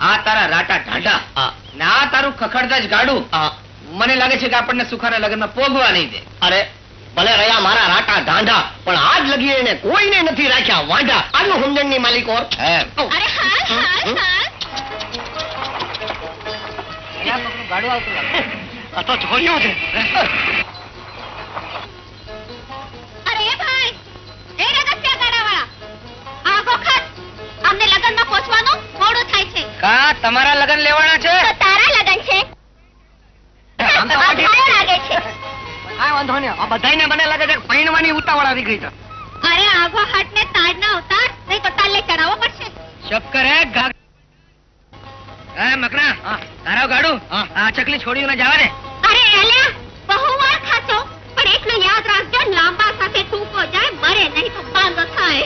આ તારા રાટા ઢાંઢા ને આ તારું ખખડતા જ ગાડું મને લાગે છે કે આપણને સુખાના લગ્નમાં પોગવા નહીં દે. અરે ભલે રહ્યા મારા રાટા ઢાંઢા, પણ આજ લગી એને કોઈને નથી રાખ્યા વાંઢા. આનું સમજણની માલિકો. ગાડું આવતું લાગે. આ તો છોડ્યું છે. અરે ભાઈ, એ રગસ્યા ગાડાવાળા, આ વખત અમને લગનમાં પહોંચવાનું મોડું થાય છે. કા તમારા લગન લેવાના છે? તો તારા લગન છે. લાગે છે. હા વાંધો નહીં. આ બધાયને મને લાગે છે પૈણવાની ઉતાવળ આવી ગઈ છે. અરે આગો હાટને તાજ ના ઉતાર, નહીં તો તાલે ચડાવવો પડશે. શક્કર હે ગાગ. મકરા તારા ગાડું આ ચકલી છોડીને જવા દે. અરે એલ્યા, બહુ વાર ખાચો, પણ એટલું યાદ રાખજો, લાંબા સાથે ટૂંકો જાય, મરે નહીં તો પાંગો થાય.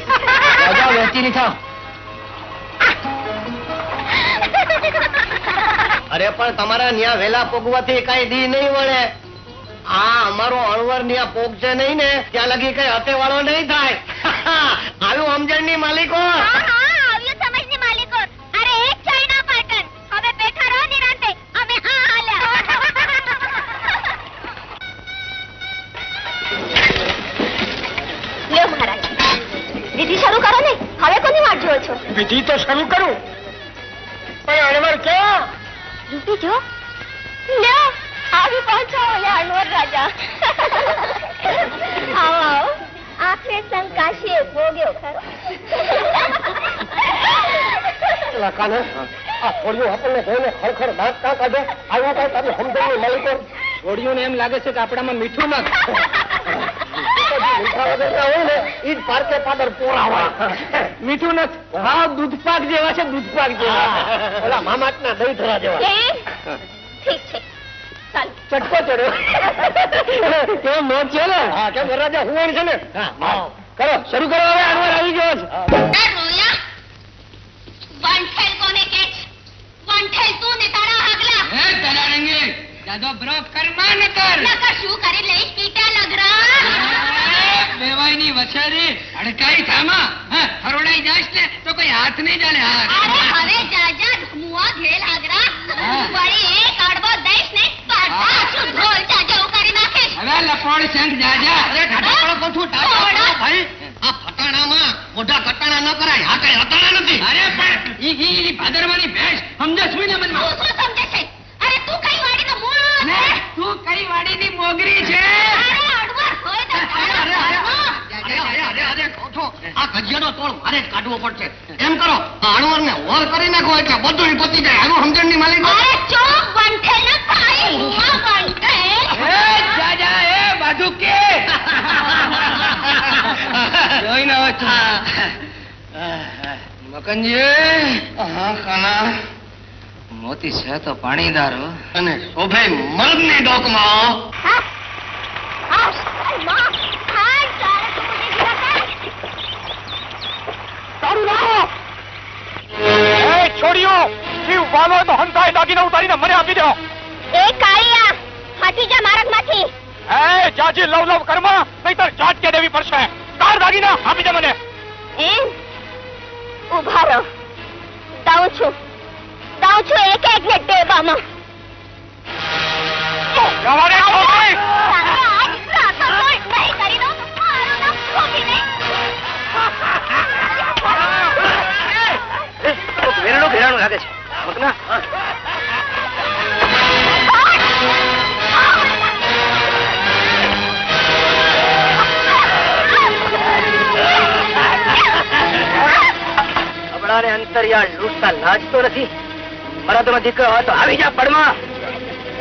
જાઓ વેચી ની થાવ. અરે પણ તમારા ન્યા વેલા પોગવાથી કઈ દી નહીં વળે. આ અમારો અણવર ન્યા પોગ છે નહીં ને ત્યાં લગી કઈ હતે વાળો નહીં થાય. આવ્યું સમજણની માલિકો. આવ્યું સમજની માલિકો. અરે એક ચાઇના પાટણ, હવે બેઠા રહો નિરાંતે, અમે આ હાલ્યા. લ્યો મહારાજ, વિધિ શરૂ કરો ને. હવે કોની વાટ જુઓ છો? વિધિ તો શરૂ કરું, પણ અણવર ક્યાં? રૂપી જો, લ્યો આવી પહોંચો અણવર રાજા. આવો આવો, આખરે સંકાશીએ ભોગ્યો ખરો. કાને આ છોડ્યું આપણને જોઈને ખડખડ દાંત કાં કાઢે. આવ્યું કઈ તારી સમજણની માલિકો. છોડીઓને એમ લાગે છે કે આપણામાં મીઠું નાખ. મીઠા વગર હોય ને ઈ જ પારકે પાદર પોળાવા. મીઠું નાખ. હા દૂધપાક જેવા છે, દૂધપાક જેવા. ઓલા મામાટના દહીં ધરા જેવા. ઠીક છે, ચાલો. ચટકો ચડ્યો. કેમ મોજ છે ને? હા કેમ રાજા હુવણ છે ને? કરો શરૂ કરો. હવે અણવર આવી ગયો છે. રોયા વંઠેલ કોને કે છે? વંઠેલ તું ને તારા આગલા. હે તરારંગે જાદો બ્રો કરમાં ન કર. નકર શું કરી લઈશ પીટા લગરા? બેવાઈની વછેરી અડકાઈ થામા. હરોડાઈ જાશ ને તો કોઈ હાથ નહીં ચાલે. અરે હવે જાજા ધમુઆ ઘેલ આગરા. વળી એક અડબો દઈશ ને પાટા શું ઢોલ જાજો કરી નાખે. હવે લપોડ શંખ જાજા. અરે ઠાઠા પડો કોઠું ટાળો ભાઈ. આ ફટાણામાં મોઢા કટાણા ન કરાય. આ કઈ હટાણા નથી. અરે પણ ઈ ભાદરવાની ભેંસ સમજે છું ને મનમાં. તું શું સમજે છે? અરે તું કઈ વાડી તો મૂળ ને તું કઈ વાડીની મોગરી છે? અરે અડવા હોય તો આ કજિયાનો તોડ મારે જ કાઢવો પડશે. એમ કરો અણવર ને હોર કરી નાખો એટલે બધું પતી જાય. આનું સમજણની માલિકો. અરે ચોક વંઠેલ ન થાય. હુઆ વંઠેલ. એ જાજા એ બાજુ કે જોઈ ના હોય. મકનજી હા ખાના મોતી છે તો પાણીદાર હો. અને શોભે મર્દની ડોકમાં. તારું નામ છોડ્યું. જીવ વાલો તો હંતાય દાગીના ઉતારીને મને આપી દો. એ કાળિયા હટી જા માર્ગમાંથી. એ જાજી લવ લવ કરમાં, નહીતર ઝાટકે દેવી પડશે. તાર દાગીના આપી દે મને. એમ ઉભા રહો, દઉં છું એક એક ને ટેબામાં. જવા દે છોકરી. તારે આજ રાતો કોઈ નહીં કરી દઉં તો મારું નામ ખોટી નહીં. વેરણું ઘેરાણું લાગે છે. મગના અબડાને અંતરિયાળ લૂટતા લાજતો નથી. મરદનો દીકરો હોય તો આવી જા પડમાં.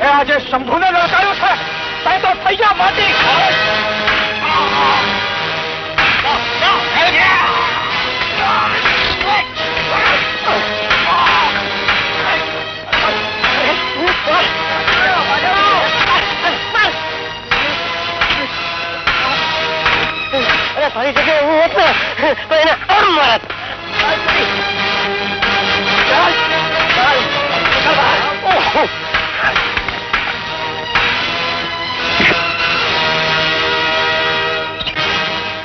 એ આજે શંભુને લડકાયો છે. તે તો થઈ જા માટી. તારી જગ્યાએ હું હોત ને તો એને આમ મારત.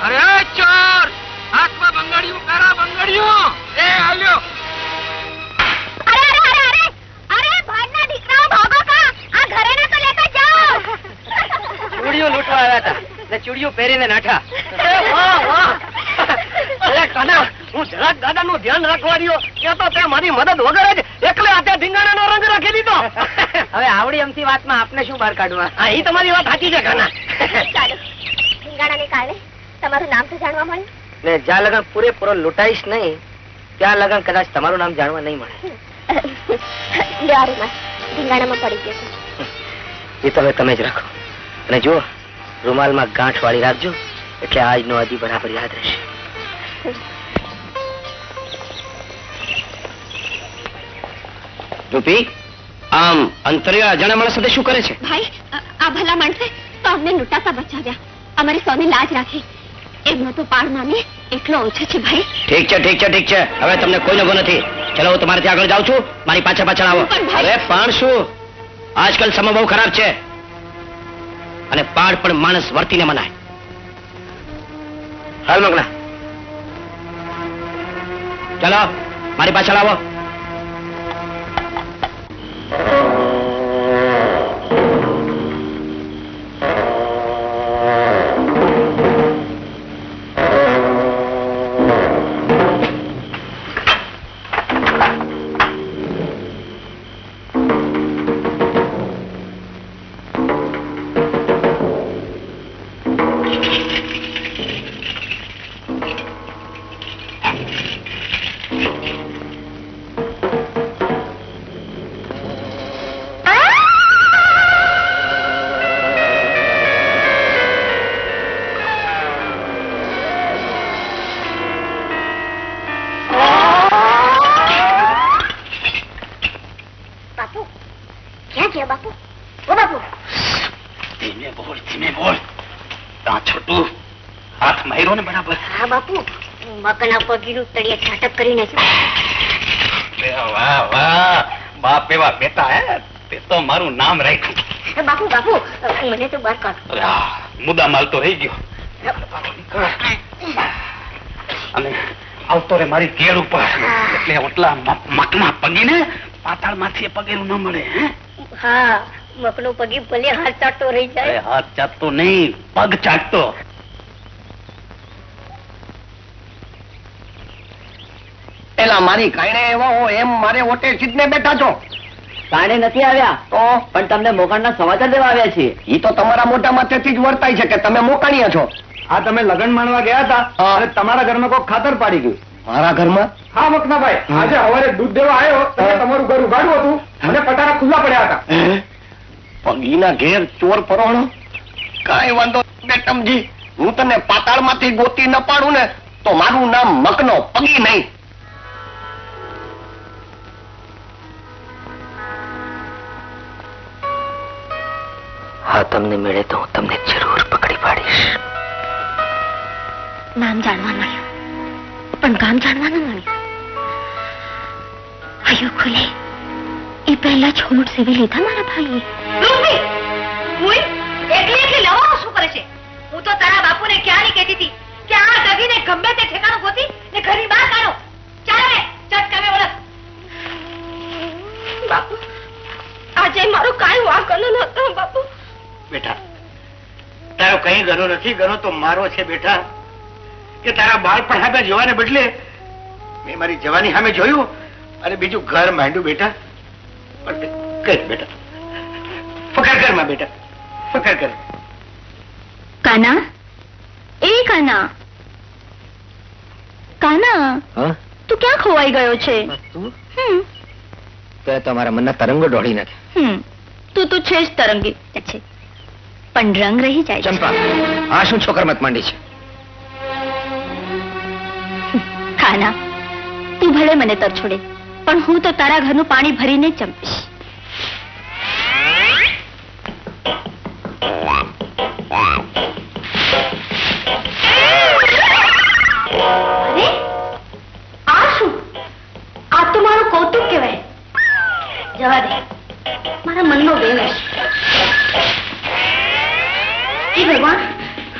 અરે ચોર હાથમાં બંગડિયું, પેરા બંગડિયું. ને ચૂડિયું પહેરીને નાઠા. વાહ વાહ. અરે કાના, હું જરાક દાદાનું ધ્યાન રાખવા રહ્યો ત્યાં તો તે મારી મદદ વગર જ એકલે હાથે ધીંગાણાનો રંગ રાખી દીધો. હવે આવડી અમથી વાતમાં આપને શું બહાર કાઢવા? હા, એ તમારી વાત સાચી છે કાના. ચાલો ધીંગાણાને કારણે તમારું નામ તો જાણવા મળ્યું. ને જ્યાં લગન પૂરેપૂરો લૂંટાઈશ નહીં ત્યાં લગન કદાચ તમારું નામ જાણવા નહીં મળે. લ્યો આ રૂમાલ ધીંગાણામાં પડી ગયો છે. એ તો હવે તમે જ રાખો. અને જુઓ, રૂમાલમાં ગાંઠ વાળી રાખજો એટલે આજનો આદિ બરાબર યાદ રહેશે. રૂપી, આમ અંતરિયા અજાણ્યા માણસ સાથે શું કરે છે? ભાઈ આ ભલા માણસે તો અમને લૂંટાતા બચાવ્યા, અમારી સૌની લાજ રાખી. એમનો તો પાડ નામે એટલો ઓછો છે ભાઈ. ઠીક છે ઠીક છે ઠીક છે, હવે તમને કોઈ નભો નથી. ચલો હું તમારે ત્યાં આગળ જાઉં છું, મારી પાછળ પાછળ આવો. પણ ભાઈ- અરે પણ શું, આજકાલ સમય બહુ ખરાબ છે અને પાડ પણ માણસ વર્તીને મનાય. હાલ મગના, ચલો મારી પાછળ આવો. બાપુ ક્યાં ગયા બાપુ? ઓ બાપુ ધીમે બોલ. આ છોટું હાથ માર્યો ને બરાબર. હા બાપુ, મકના પગીનું તળિયે ઠાટક કરીને છે. વાહ વાહ, બાપ એવા બેટા હે, તે તો મારું નામ રાખ્યું. બાપુ બાપુ મને તો બહાર કાઢો. અરે આ મુદ્દા માલ તો રહી ગયો. અને આવતો રે મારી કેળ ઉપર, એટલે ઓટલા મકના પગીને પાતાળ માંથી પગેલું ન મળે. હે હા, મકનો પગી ભલે હાથ ચાટતો રહી અરે જાય. હાથ ચાટતો નહીં, પગ ચાટતો. એલા મારી કાયણે એવા હો એમ મારે ઓટે સીધને બેઠા છો. કારણે નથી આવ્યા તો પણ તમને મોકાણના સમાચાર દેવા આવ્યા છીએ. ઈ તો તમારા મોટા માથેથી જ વર્તાય છે કે તમે મોકાણીયા છો. આ તમે લગ્ન માણવા ગયા હતા અને તમારા ઘરમાં કોઈ ખાતર પાડી ગયું. મારા ઘરમાં હા મકનાભાઈ, આજે સવારે દૂધ દેવા આવ્યો ત્યારે તમારું ઘર ઉગાડ્યું હતું અને પટારા ખુલ્લા પડ્યા હતા. પગીના ઘેર ચોર પરોણો? કાંઈ વાંધો નહીં બેટમજી, હું તને પાતાળમાંથી ગોતી ન પાડું ને તો મારું નામ મકનો પગી નહીં. હા, તમને મળે તો હું તમને જરૂર પકડી પાડીશ. નામ જાણવા મળ્યું પણ ગામ જાણવા ન મળ્યું. હૈયું ખુલે એ પહેલા જ હોંઠ સેવી લીધા મારા ભાઈએ. શું કરે છે? હું તો તારા બાપુને ક્યારે કહેતી હતી કે આ ડગીને ગમે તે ઠેકાણું ગોતી ને ઘરની બહાર કાઢો. ચાલો રે ચટકાવે વળત. બાપુ આજે મારું કાંઈ વાંક નહોતો બાપુ. બેટા, તારો કઈ ગનો નથી, ગનો તો મારો છે બેટા. કે તારા બાળપણ સામે જોવાને બદલે મેં મારી જવાની સામે જોયું અને બીજું ઘર માંડ્યું બેટા. પણ કર બેટા, ફકર કર માં બેટા, ફકર કર. કાના, એ કાના, કાના, હા, તું ક્યાં ખોવાઈ ગયો છે? તું હમ તો તમારા મનના તરંગો ઢોળી નાખે. તું તો છે જ તરંગી છે, પણ રંગ રહી જાય છે. ચંપા, આ શું છોકર મત માંડી છે? કાના, તું ભલે મને તર છોડે પણ હું તો તારા ઘરનું પાણી ભરીને જ ચંપીશ. અરે આ શું? આ તો મારું કૌતુક કહેવાય. જવા દે, મારા મનનો વેલ હશે. હે ભગવાન,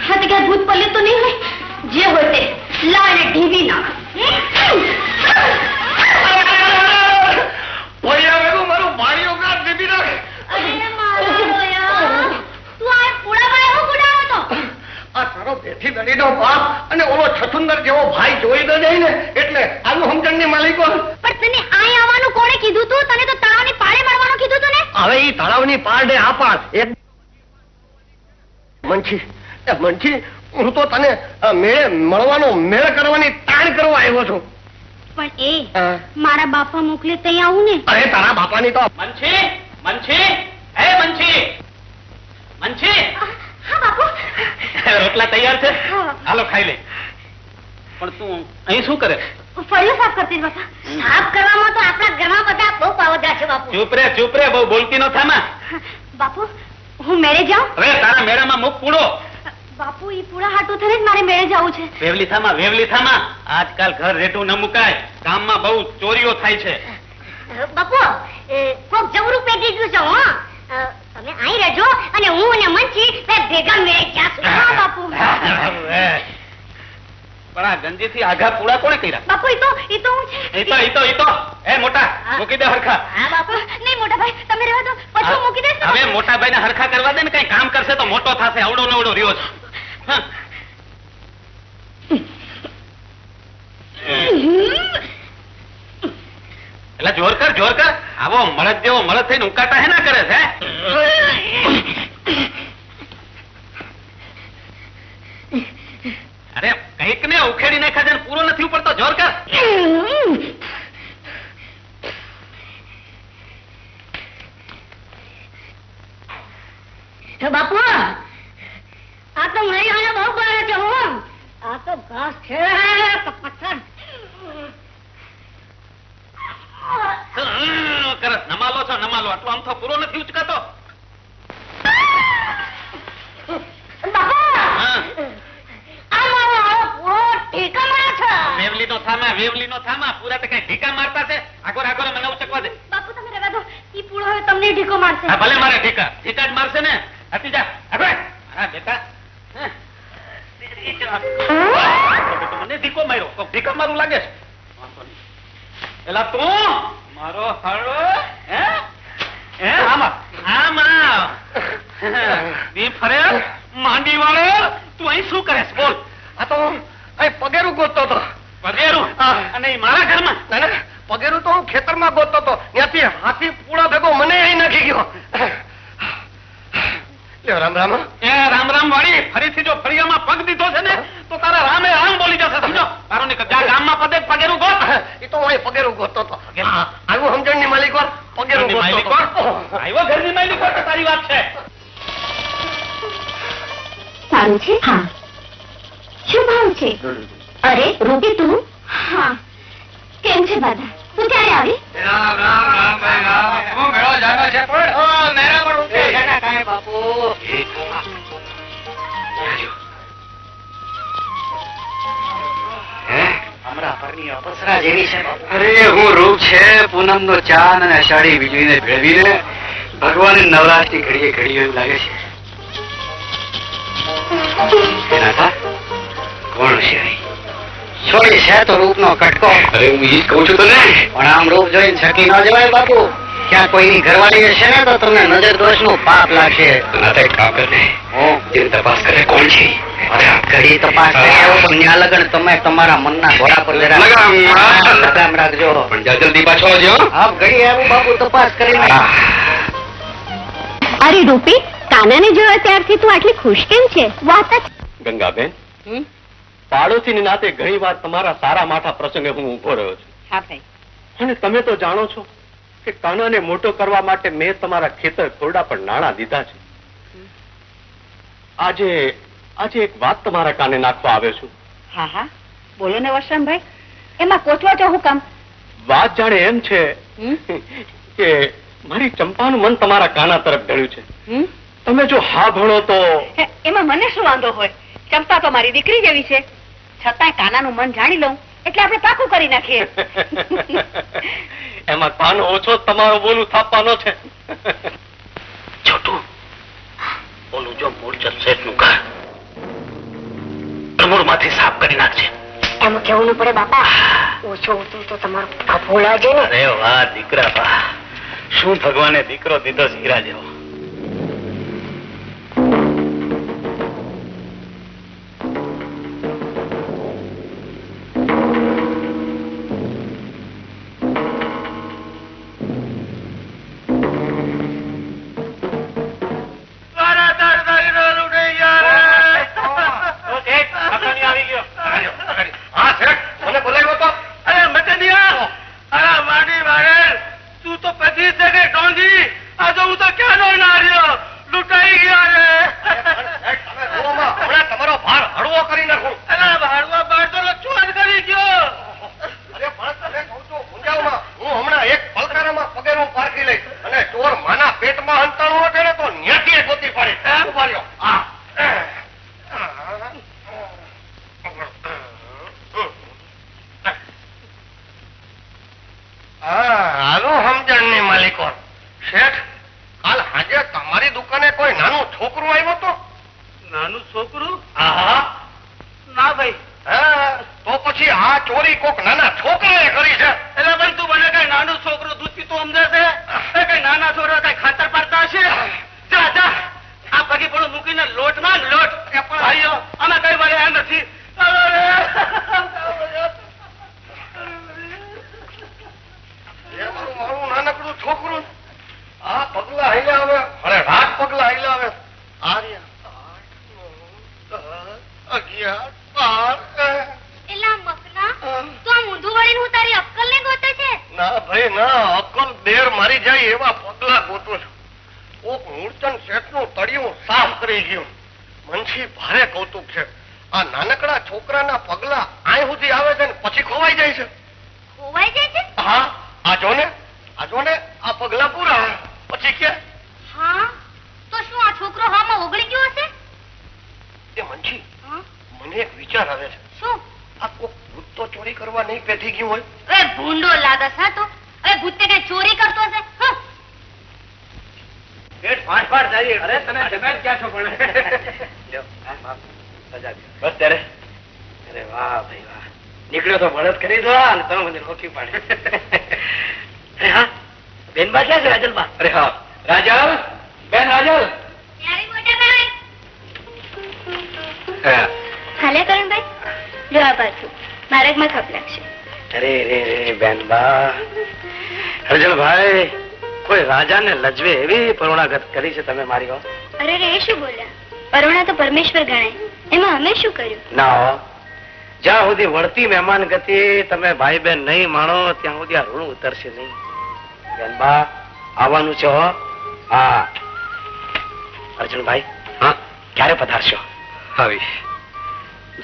હા તો ક્યાં ભૂત પલ્યું તો નહીં હોય? જે હોય તે લાને ઢીવી નાખ. મારું ભાઈઓ કા દીદી નાખે. અરે મારો યાર, તું આ પુડામાં એવું પુડાવો તો? નહીં ને એટલે આનું સમજણની માલિકો. પણ તને આય આવવાનું કોણે કીધું તું? તને તો તળાવની પાળે મળવાનું કીધું તું ને. હવે ઈ તળાવની પાળે આ પાળ એક મનથી હું તો તને મેળે મળવાનો મેળ કરવાની તાણ કરવા આવ્યો છું. પણ એ મારા બાપા મોકલે તઈ આવું ને. અરે તારા બાપાની તો મંછી મંછી હે મંછી મંછી હા બાપુ. રોટલા તૈયાર છે હા. હાલો ખાઈ લે. પણ તું અહીં શું કરે? ફળિયો સાફ કરતી બાપા. સાફ કરવામાં તો આપણા ઘરમાં બધા બહુ પાવડા છે બાપુ. ચૂપ રે બહુ બોલતી ન થામાં. બાપુ હું મેળે જાઉં? હવે તારા મેળામાં મુખ પૂડો. બાપુ ઈ પૂરા હાટું થઈને જ મારે મેળે જવું છે. વેવલી થામાં આજકાલ ઘર રેટું ન મુકાય. ગામમાં બહુ ચોરીઓ થાય છે. બાપુ કોક જવરું પેટી ગયું છે. હા તમે અહીં રહેજો અને હું અને મંચી ભેગા મેળે જાશું. હા બાપુ. પણ આ ગંજીથી આઘા પૂળા કોણે કર્યા? બાપુ ઈ તો હું છે. ઈ તો એ મોટા મૂકી દે હરખા. હા બાપુ. નહીં મોટા ભાઈ તમે રહેવા દો પછી હું મૂકી દઈશ. હવે મોટા ભાઈને હરખા કરવા દે ને, કઈ કામ કરશે તો મોટો થશે. અવડો નવડો રહ્યો છે. હા. એટલે જોર કર આવો મળદ જેવો મળદ થઈને ઉકાટા હે ના કરે છે. અરે કઈક ને ઉખેડી નાખા છે, પૂરો નથી ઉપડતો. જોર કર. બાપુ આ તો મારી હાલે બહુ બળે છે. હું આ તો ઘાસ છે પથ્થર. કરસ નમાલો છો નમાલો. આટલો આમ તો પૂરો નથી ઉચકાતો. બાપુ હા. આ મારો હાલો પૂરો ઠીકા મારે છે. વેવલી નો થામા પૂરા તો કઈ ઢીકા મારતા છે. આગળ મને ઉચકવા દે. બાપુ તમે રહેવા દો. ઈ પૂરો હવે તમને ઢીકો મારશે. હા ભલે મારે ઢીકા જ મારશે ને. હતી જા આગળ. હા બેટા મને ઢીકો માર્યો. તો ઢીકા મારું લાગે છે. એલા તું મારો હળો હે આમાં દી ફરે માંડી વાળો. તું અહીં શું કરે છે? બોલ. આ તો અહીં પગેરું ગોતતો હતો. પગેરું? અને ઈ મારા ઘરમાં? ના, પગેરું તો હું ખેતરમાં ગોતતો હતો. ત્યાંથી હાથી પૂળા ભેગો મને અહીં નાખી ગયો. લ્યો રામ રામ. એ રામ વાળી ફરીથી જો ફળિયામાં પગ દીધો છે ને તો તારા રામે રામ બોલી જશે. સમજો? તારો નીકળ જા ગામમાં પદે પગેરું ગોત. એ તો હું અહીં પગેરું ગોતતો હતો. આવું સમજણની માલિક વાર પગેરું ગોતતો હતો. આવ્યો ઘરની માલિક વાર. તારી વાત છે. સારું છે. હા શું ભાવ છે? અરે રૂપી તું? હા કેમ છે બધા? તું ક્યારે આવી? અરે હું રૂપ છે પૂનમ નો ચાંદ અને અષાઢી વીજળીને ભેળવીને ભગવાન નવરાત્રી ઘડીએ ઘડીએ એવું લાગે છે. કોણ છે? છોડી છે તો રૂપ નો કટકો. અરે હું ઈ જ કઉ છું તને. પણ આમ રૂપ જોઈને છકી ન જવાય બાપુ. ક્યાં કોઈની ઘરવાળી હશે ને તો તમને નજર દોષ નું પાપ લાગશે. તપાસ કરે કોણ છે? ઘડી તપાસ ન્યા લગન તમે તમારા મનના ઘોડા પર લગામ રાખજો. પણ જલ્દી પાછો આવજો. હા ઘડી આવું બાપુ તપાસ કરીને. અરે રૂપી કાનાને જોયા ત્યારથી તું આટલી ખુશ કેમ છે? વાત ગંગાબેન, પાડોશીની નાતે ઘણી વાર તમારા સારા માઠા પ્રસંગે હું ઉભો રહ્યો છું. હા ભાઈ. અને તમે તો જાણો છો કે કાનાને મોટો કરવા માટે મેં તમારા ખેતર ખોરડા પર નાણાં દીધા છે. આજે એક વાત તમારા કાને નાખવા આવ્યો છું. હા હા બોલો ને વસરામભાઈ. એમાં કોચવા છો હું કામ? વાત જાણે એમ છે કે મારી ચંપાનું મન તમારા કાના તરફ ઢળ્યું છે. તમે જો હા ભણો તો. એમાં મને શું વાંધો હોય? ચંપા તો મારી દીકરી જેવી છે. છતાંય કાનાનું મન જાણી લઉં એટલે આપણે પાકું કરી નાખીએ. એમાં કાનો ઓછો તમારો બોલું થાપવાનો છે. છોટું બોલું જો મૂળચંદ શેઠ નું ઘર મૂળમાંથી સાફ કરી નાખશે. એમ કેવું ન પડે બાપા. ઓછો ઓછું તો તમારો ફફોળા છે ને. અરે વાહ દીકરા વાહ. શું ભગવાને દીકરો દીધો હીરા જેવો. છે કે ડોંગી આ તો હું તો ક્યાંનો ના રહ્યો લૂંટાઈ ગયા રે હમણાં તમારો ભાર હળવો કરી નાખું. અલા ભાડવા બાર તો લક્ષવાન કરી ગયો. અરે પણ તમે કહું છું મુંજાવમાં હું હમણાં એક પલકારામાં પગેરું પારખી લઈશ અને ચોર માના પેટમાં હંતાણું હશે ને તો ન્યાથી ગોતી પડે. ઉભા રહ્યો. હાલો સમજણની માલિકો. શેઠ, કાલ સાંજે તમારી દુકાને કોઈ નાનું છોકરું આવ્યો તો? નાનું છોકરું? હા. ના ભાઈ. તો પછી આ ચોરી કોક નાના છોકરાએ કરી છે. એટલે ભાઈ તું મને કઈ નાનું છોકરું દૂધ પીતું સમજે છે? કઈ નાના છોકરા કઈ ખાતર પાડતા હશે? જા જા આ પગી પણ મૂકીને લોટ ના લોટ. ભાઈઓ અમે કઈ વારે આ નથી. મારું નાનકડું છોકરું આ પગલા હાલ્યા આવે. અરે રાત પગલા હાલ્યા આવે. 11 એલા મકના તો આ મૂંધું વળીને હું તારી અક્કલ ને ગોતે છે? ના ભાઈ ના, અક્કલ દેર મારી જાય એવા પગલા ગોતું છું. કોક મૂળચંદ શેઠનું તળિયું સાફ કરી ગયું. મનથી ભારે કૌતુક છે. આ નાનકડા છોકરાના પગલા આય સુધી આવે છે ને પછી ખોવાઈ જાય છે. ખોવાઈ જાય છે? હા, આ જો ને આ પગલા પૂરા પછી કે હા તો શું આ છોકરો હામાં ઓગળી ગયો હશે? એ મનથી હા? મને એક વિચાર આવે છે. શું? આ કોક ભૂત તો ચોરી કરવા નહીં પેથી ગયું હોય? એ ભૂંડો લાગસ હા તો. એ ભૂતે કઈ ચોરી કરતો હશે? હા. પેટ ફાટ ફાટ જાય. અરે તને જગાડ ક્યાં છો પણ? બસ ત્યારે. અરે વાહ ભાઈ વાહ, નીકળ્યો તો બળદ કરી દો અને તમે મને રોકી પાડે. અરે હા, બેનબા ક્યાં છે? રાજલબા. અરે હા, રાજલ બેન રાજલ. ત્યારે મોટા ભાઈ હાલે કરણભાઈ જો આ પાછું માર્ગમાં ખપ લાગશે. અરે રે રે બેનબા, રાજલભાઈ કોઈ રાજાને લજવે એવી પરોણાગત કરી છે તમે મારી વાત. અરે રે એ શું બોલ્યા? પરોણા તો પરમેશ્વર ગણાય, એમાં અમે શું કર્યું? ના હો, જ્યાં સુધી વળતી મહેમાન ગતિ તમે ભાઈ બેન નહીં માણો ત્યાં સુધી આ ઋણ ઉતરશે નહીં. બેનબા આવવાનું છે હો. હા અર્જુનભાઈ, હા ક્યારે પધારશો? આવીશ,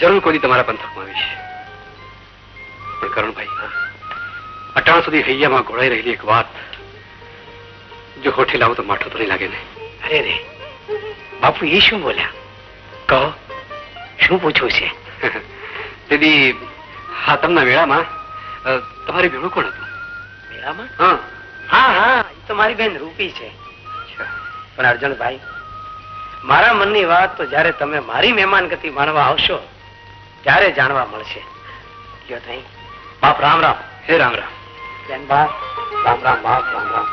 જરૂર કોઈ દી તમારા પંથકમાં આવીશ. પણ કરણભાઈ, અટાણ સુધી હૈયામાં ઘોળાઈ રહેલી એક વાત જો હોઠે લાવો તો માઠું તો નહીં લાગે ને? અરે રે બાપુ, એ શું બોલ્યા? કહો, શું પૂછવું છે? તેથી હા, તમના મેળામાં તમારી ભેળું કોણ હતું? મેળામાં? હા હા હા, એ તો મારી બેન રૂપી છે. પણ અર્જુનભાઈ, મારા મનની વાત તો જયારે તમે મારી મહેમાન ગતિ માણવા આવશો ત્યારે જાણવા મળશે. કયો થઈ બાપ? રામ રામ. હે રામ રામ. બેન બાપ રામ રામ. બાપ રામ રામ.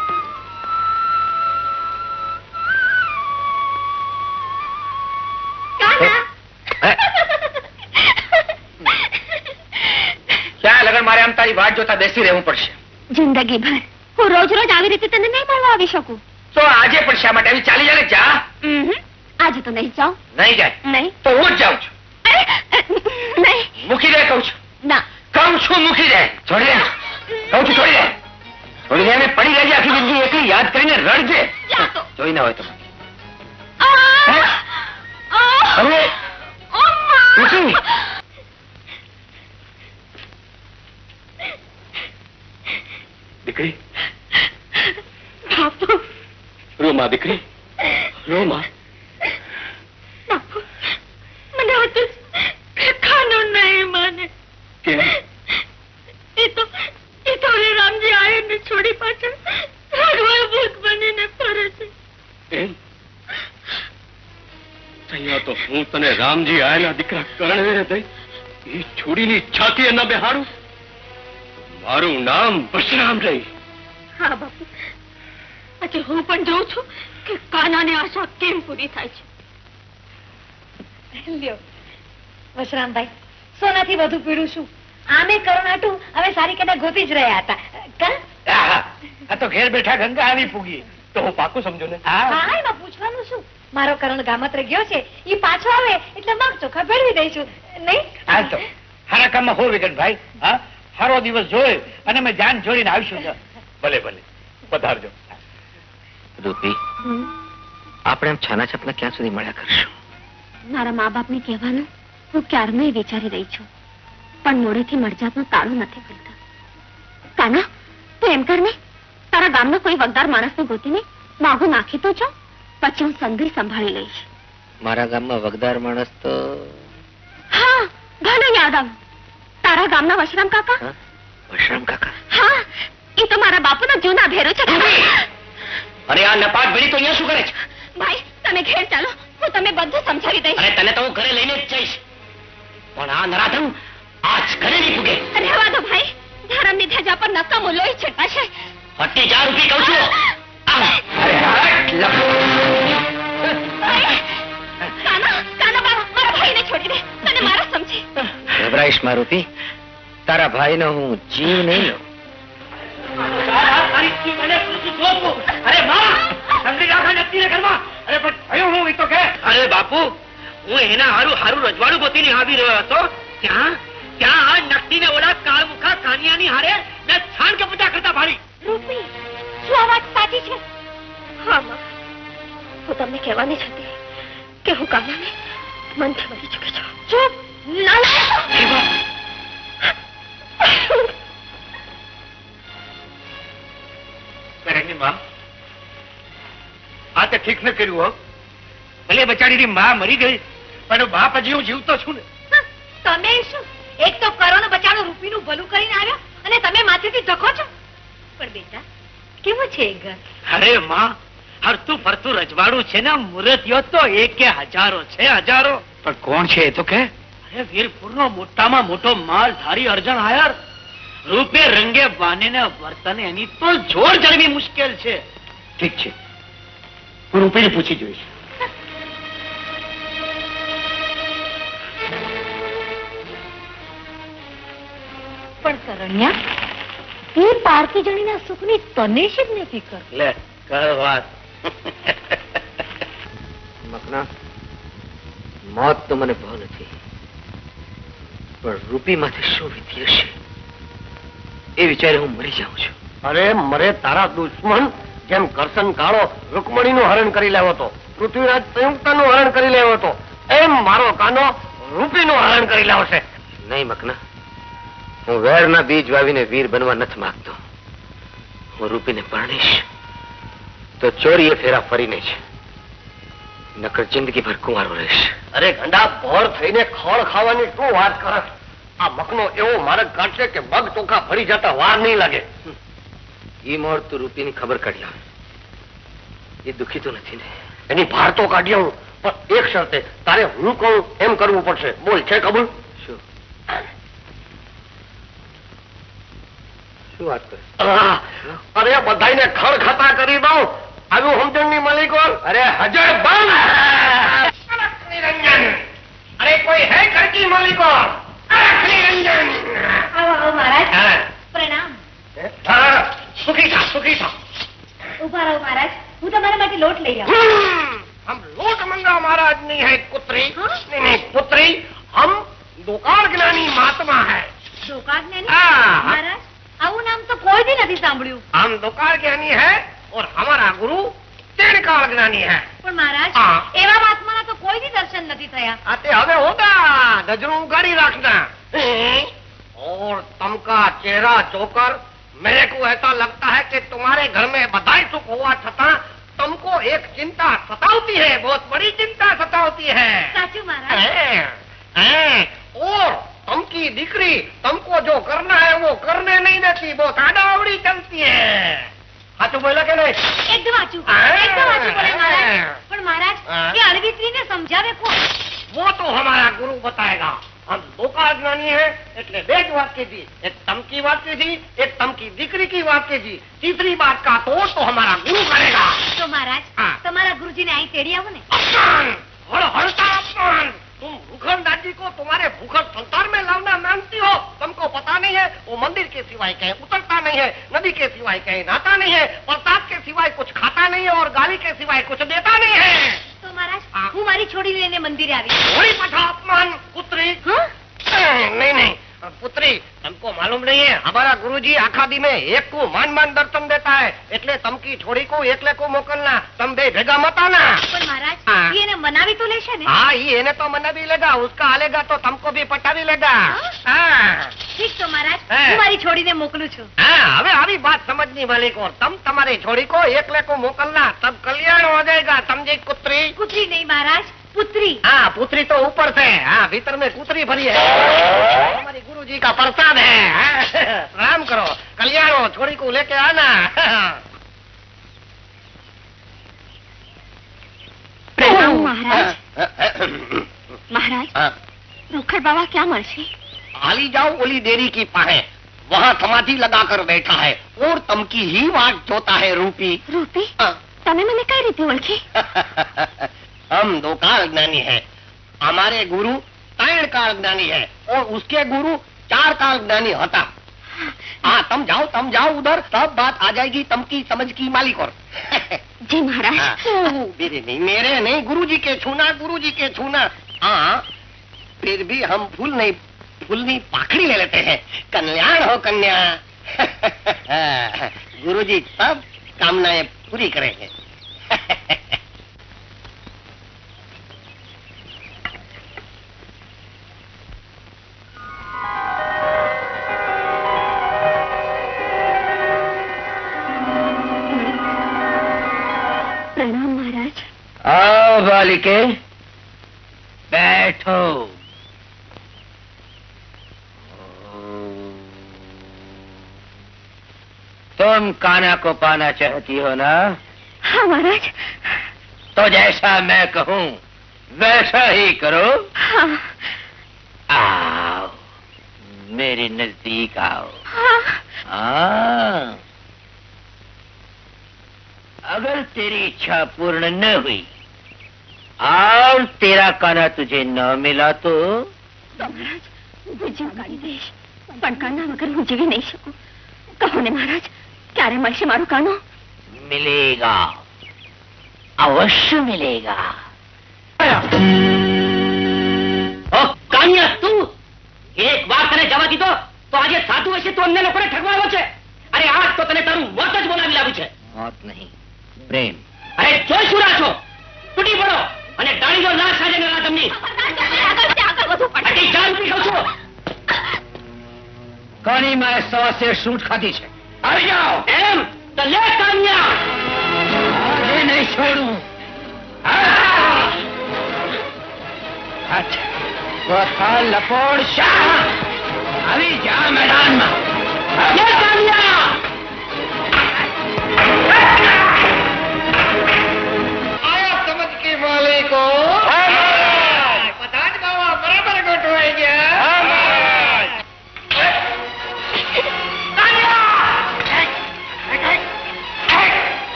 ક્યાં લગન મારે આમ તારી વાટ જોતા બેસી રહેવું પડશે? જિંદગી ભર હું રોજ રોજ આવી રીતે તને નહીં મળવા આવી શકું. તો આજે પણ શા માટે આવી? ચાલી જાય જા. આજે તો નહીં જાઉં. નહીં જાય નહીં તો હું જ જાઉં છું. નહીં. મૂકી દે કહું છું. ના. કહું છું મૂકી દે. છોડી દે કહું છું. છોડી દે. છોડી દે. પડી રહેજે આખી જિંદગી એકલી યાદ કરીને રડજે. જોઈ ના હોય તો હવે મૂકી. દીકરી રોમા, દીકરી રોમા. મને હવે ખાનું નહીં માને. કેમ? એ તો રામજી આયરને છોડી પાછળ ભગવાન ભૂત બનીને ફરે છે. એમ? અહીંયા તો હું તને રામજી આયના દીકરા કરણવે દઈ એ છોડીની છાતી ન બેહાડું? મારું નામ પરશુરામ રહી. હા બાપુ, આજે હું પણ જોઉં છું કે કાનાની આશા કેમ પૂરી થાય છે. લ્યો વશરામભાઈ, સોનાથી વધુ પીડું છું. આમે કરુણાટું હવે સારી કદાચ ગોતી જ રહ્યા હતા. આ તો ઘેર બેઠા ગંગા આવી પૂગી તો હું પાકું સમજો ને? હા, એમાં પૂછવાનું શું? મારો કરણ ગામત્રે ગયો છે, એ પાછો આવે એટલે માગ ચોખા ભેળવી દઈશું નહીં? હાલ તો હારા કામમાં હો વિગનભાઈ. હા, સારો દિવસ જોઈ અને મેં જાન જોડીને આવીશું. ભલે ભલે, પધારજો. રૂપી, આપણે આમ છાના છપના ક્યાં સુધી મળ્યા કરશું? મારા મા બાપને કહેવાનું હું ક્યારનું વિચારી રહી છું, પણ મોડેથી મળજાતનું તાળું નથી ખુલતા. કાના, તું એમ કર ને, તારા ગામનો કોઈ વગદાર માણસને ગોતીને માગું નાખી તો છો, પછી હું સંધી સંભાળી લઈશ. મારા ગામમાં વગદાર માણસ તો... હા, ઘણું યાદ આવ્યું. તારા ગામના વશરામ કાકા. વશરામ કાકા? હા, એ તો મારા બાપુના જૂના ભેરો છે. અરે આ નપાટ ભેડી તો અહીંયા શું કરે છે? ભાઈ, તમે ઘેર ચાલો, હું તમને બધું સમજાવી દઈશ. અરે તને તો હું ઘરે લઈને જ જઈશ, પણ આ નરાધમ આજ ઘરે નહીં પૂગે. રહેવા દો ભાઈ, ધર્મની ધજા પર નકામો લોહી છટાશે. હટી જા રૂપી, કહું છું. કાના બાબા, મારા ભાઈને છોડી દે, તને મારા સમજી. ગભરાઈશ માં રૂપી, તારા ભાઈનો હું જીવ નહીં લઉં. અરે બાપુ, હું એના હારું રજવાડું ગોતીને આવી રહ્યો હતો, ત્યાં આ નકટીને ઓલા કાળમુખા કાનિયાની હારે મેં છાણ કે પૂજા કરતા ભાળી. રૂપી, શું આ વાત સાચી છે? હા માં, હું તમને કહેવાની જ હતી કે હું કાનાને મનથી મરી ચૂકી છું. ચૂપ, આ તો ઠીક ન કર્યું હો. ભલે બચાડીની માં મરી ગઈ, પણ બાપ હજી હું જીવતો છું ને. તમે શું, એક તો કરોનો બચાડો રૂપીનું ભલું કરીને આવ્યો અને તમે માથેથી ધકો છો. પણ બેટા, કેવું છે એ ઘર? અરે માં, હરતું ફરતું રજવાડું છે ને, મુરતિયો તો એકે હજારો છે, હજારો. પણ કોણ છે એ તો કે? અરે વીરપુરનો મોટામાં મોટો માલધારી અર્જણ આયર. રૂપે રંગે બાને વર્તને એની તો જોર જળવી મુશ્કેલ છે. ઠીક છે, હું રૂપીને પૂછી જોઈશ. પણ કરણ્યા, એ પારકી જણીના સુખની તને જ ને ફિકર. લે કર વાત. મકના, મોત તો મને ભાવ નથી, પણ રૂપીમાંથી શું વીતી હશે એ વિચારે હું મરી જાઉં છું. અરે મરે તારા દુશ્મન જેમ કરશન કાળો રૂકમણીનું હરણ કરી લેવો હતો, પૃથ્વીરાજ સંયુક્તાનું હરણ કરી લેવો હતો, એમ મારો કાનો રૂપીનું હરણ કરી લેવશે. નહીં મકના, હું વેરના બીજ વાવીને વીર બનવા નથી માંગતો. હું રૂપીને પરણીશ તો ચોરીએ ફેરા ફરીને જ, નકર જિંદગી ભર કુંવારો રહીશ. અરે ગંડા, ભોર થઈને ખોળ ખાવાની શું વાત કરે? આ મકનો એવો માર્ગ કાઢશે કે મગ ચોખા ફરી જતા વાર નહીં લાગે. ઈ મોડ તું રૂપીની ખબર કાઢી લાવ. એ દુખી તો નથી ને? એની ભાર તો કાઢી આવું, પણ એક શરતે, તારે હું કહું એમ કરવું પડશે. બોલ, છે કબૂલ? શું શું વાત કરે? અરે બધાઈને ખડ ખાતા કરી દઉં. આવ્યું સમજણની માલિકો? અરે હજર બંધ. નિરંજન, અરે કોઈ હે ખડકી માલિકો? નિરંજન, આવો આવો મહારાજ. પ્રણામ. સુખી થા, સુખી થા. ઉભા રહો મહારાજ, હું તમારા માટે લોટ લઈ આવું. हम लोट मंगा महाराज नहीं है पुत्री. नहीं नहीं पुत्री, हम दुकान ज्ञानी महात्मा है. દોકાન ને हाँ, મહારાજ, આવું નામ તો કોઈ દી નથી સાંભળ્યું. हम दुकान ज्ञानी है और हमारा गुरु तीन काल ज्ञानी है. પણ મહારાજ, હા. એવા મહાત્માના તો કોઈ દી દર્શન નથી થયા. आते हमें होगा, नजरों गाड़ी रखना. और तमका चेहरा जोकर, मेरे को ऐसा लगता है कि तुम्हारे घर में बधाई सुख हुआ छता तुमको एक चिंता सतावती है, बहुत बड़ी चिंता सतावती है. સાચું મહારાજ. और तमकी दीकरी तुमको जो करना है वो करने नहीं देती, वो आडावड़ी चलती है. साचું बोला के नहीं? એકદમ સાચું, એકદમ સાચું બોલે મહારાજ. પણ મહારાજ, હા. એ અળવીત્રીને સમજાવે કોણ? वो तो हमारा गुरु बताएगा. हम दो का ज्ञानी है એટલે બે જ વાત કીધી. એક तमकी बात कीधी, एक तमकी दीकरी की बात कीधी. तीसरी बात का तो हमारा गुरु करेगा. તો મહારાજ, હા. તમારા ગુરુજીને અહીં તેડી આવો ને. अपमान, हड़ता अपमान. तुम भूखंड दादी को तुम्हारे भूखंड संसार में लाना मानती हो. तुमको पता नहीं है वो मंदिर के सिवाय कहीं उतरता नहीं है, नदी के सिवाय कहीं नहाता नहीं है, प्रसाद के सिवाय कुछ खाता नहीं है और गाली के सिवाय कुछ देता नहीं है. તો મહારાજ, હા. હું મારી છોડી લઈને મંદિરે આવી. थोड़ी पठा अपमान पुत्री. હા? नहीं नहीं, पुत्री, तुमको मालूम नहीं है हमारा गुरुजी आखा दी में एक को मान दर्शन देता है, એટલે તમકી છોડી को એકલે को મોકલના, તમ બે ભેગા મત આના। पर महाराज हाँ। ये ने मनावी तो लेशे ने। हाँ, ये ने तो मना भी लेगा, उसका आलेगा तो तुमको भी पटा भी लेगा। हाँ ठीक तो महाराज हाँ। तुम्हारी छोड़ी ने मोकलू छू। हाँ, હવે આવી बात समझनी वाली को, तुम तुम्हारी छोड़ी को एकले को मोकलना, तब कल्याण हो जाएगा, समझी कुत्री? पुत्री नहीं महाराज, पुत्री। हाँ, पुत्री तो ऊपर से, हाँ भीतर में कुतरी भरी है, हमारी गुरुजी का प्रसाद है। राम करो, कल्याण हो, छोड़ी को लेके आना। प्रणाम महाराज। महाराज रुखड़ बाबा क्या मरशी? आली जाओ ओली देरी की पाहे, वहाँ समाधि लगाकर बैठा है और तमकी ही वाट जोता है रूपी। रूपी हाँ। तने मैंने कई रीति ओळखी? हम 2 काल ज्ञानी है, हमारे गुरु 3 काल ज्ञानी है और उसके गुरु 4 काल ज्ञानी होता। हाँ, तुम जाओ उधर, तब बात आ जाएगी तमकी समझ की मालिक और। जी महाराज। हाँ, मेरे नहीं, गुरुजी के छूना, गुरुजी के छूना। हाँ, फिर भी हम फूलनी पाखड़ी ले लेते हैं, कल्याण हो कन्या। गुरुजी सब कामनाएं पूरी करेंगे। प्रणाम महाराज। आओ बालिके, बैठो। तुम कान्हा को पाना चाहती हो ना? हाँ महाराज। तो जैसा मैं कहूँ वैसा ही करो। हाँ। आओ, मेरे नजदीक आओ। हाँ। हाँ। अगर तेरी इच्छा पूर्ण न हुई और तेरा कान्हा तुझे न मिला तो महाराज मुझे गाड़ी देश, पण कान्हा वगर હું જીવી નહીં શકું। કહો ને महाराज, ક્યારે મળશે મારો કાનો? मिलेगा, अवश्य मिलेगा। કાનિયા તું એક વાર તને જવા દીધો તો આજે સાધુ હશે તો અમને લોકોને ઠગવાયો છે। અરે આજ તો તને તારું મોત જ બોલાવી લાવ્યું છે। मौत नहीं, प्रेम। અરે જોઈ શું રહ્યા છો? તૂટી પડો અને ડાળીનો નાશ આજે ન તમની આગળ વધુ અટી જા રૂપી કહું છું। कानी मारे सवा से सूट खाती है। આવી જાઓ એમ તો લે કાનિયા। आगे नहीं छोड़ू। हट, कोठा लपोड़ शाह, अभी जा मैदान में। લે કાનિયા। आया समझ की मालिको। पताज बाबा बराबर गोठवाई गया।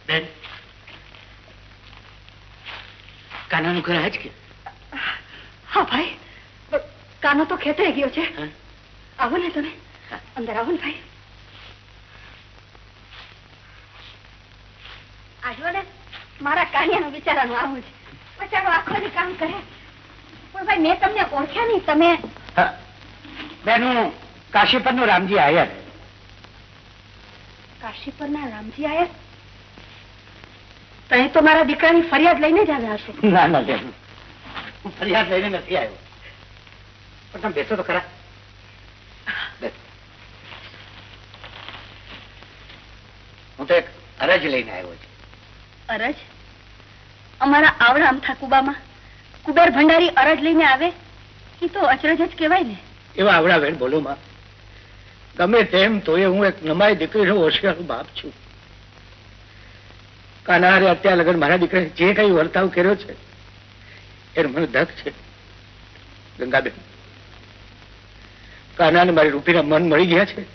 બેન, કાનાનું ઘર આજ કે? હા ભાઈ, કાનો તો ખેતરે ગયો છે. આવો ને તમે, અંદર આવો ને ભાઈ. આજો ને, મારા કાનિયાનું બિચારાનું આવું છે. બચારો આખો દી કામ કરે. પણ ભાઈ મેં તમને ઓળખ્યા નહીં. તમે બેન, હું કાશીપર નું રામજી આયર. કાશીપર ના રામજી આયર? તમે તો મારા દીકરાની ફરિયાદ લઈને જ આવ્યા હશો. ના ના બેન, હું ફરિયાદ લઈને નથી આવ્યો. પણ તમે બેસો તો ખરા. હું તો એક અરજ લઈને આવ્યો છું. અરજ? અમારા આવડા અમથા કુબામાં કુબેર ભંડારી અરજ લઈને આવે એ તો અચરજ જ કહેવાય ને. એવા આવડા બેન બોલો માં. ગમે તેમ તો હું એક નમાઈ દીકરીનો હોશિયાર બાપ છું. કાનારે અત્યાર લગન મારા દીકરાએ જે કઈ વર્તાવ કર્યો છે એનો મને દખ છે. ગંગાબેન, કાનાને મારી રૂપીના મન મળી ગયા છે.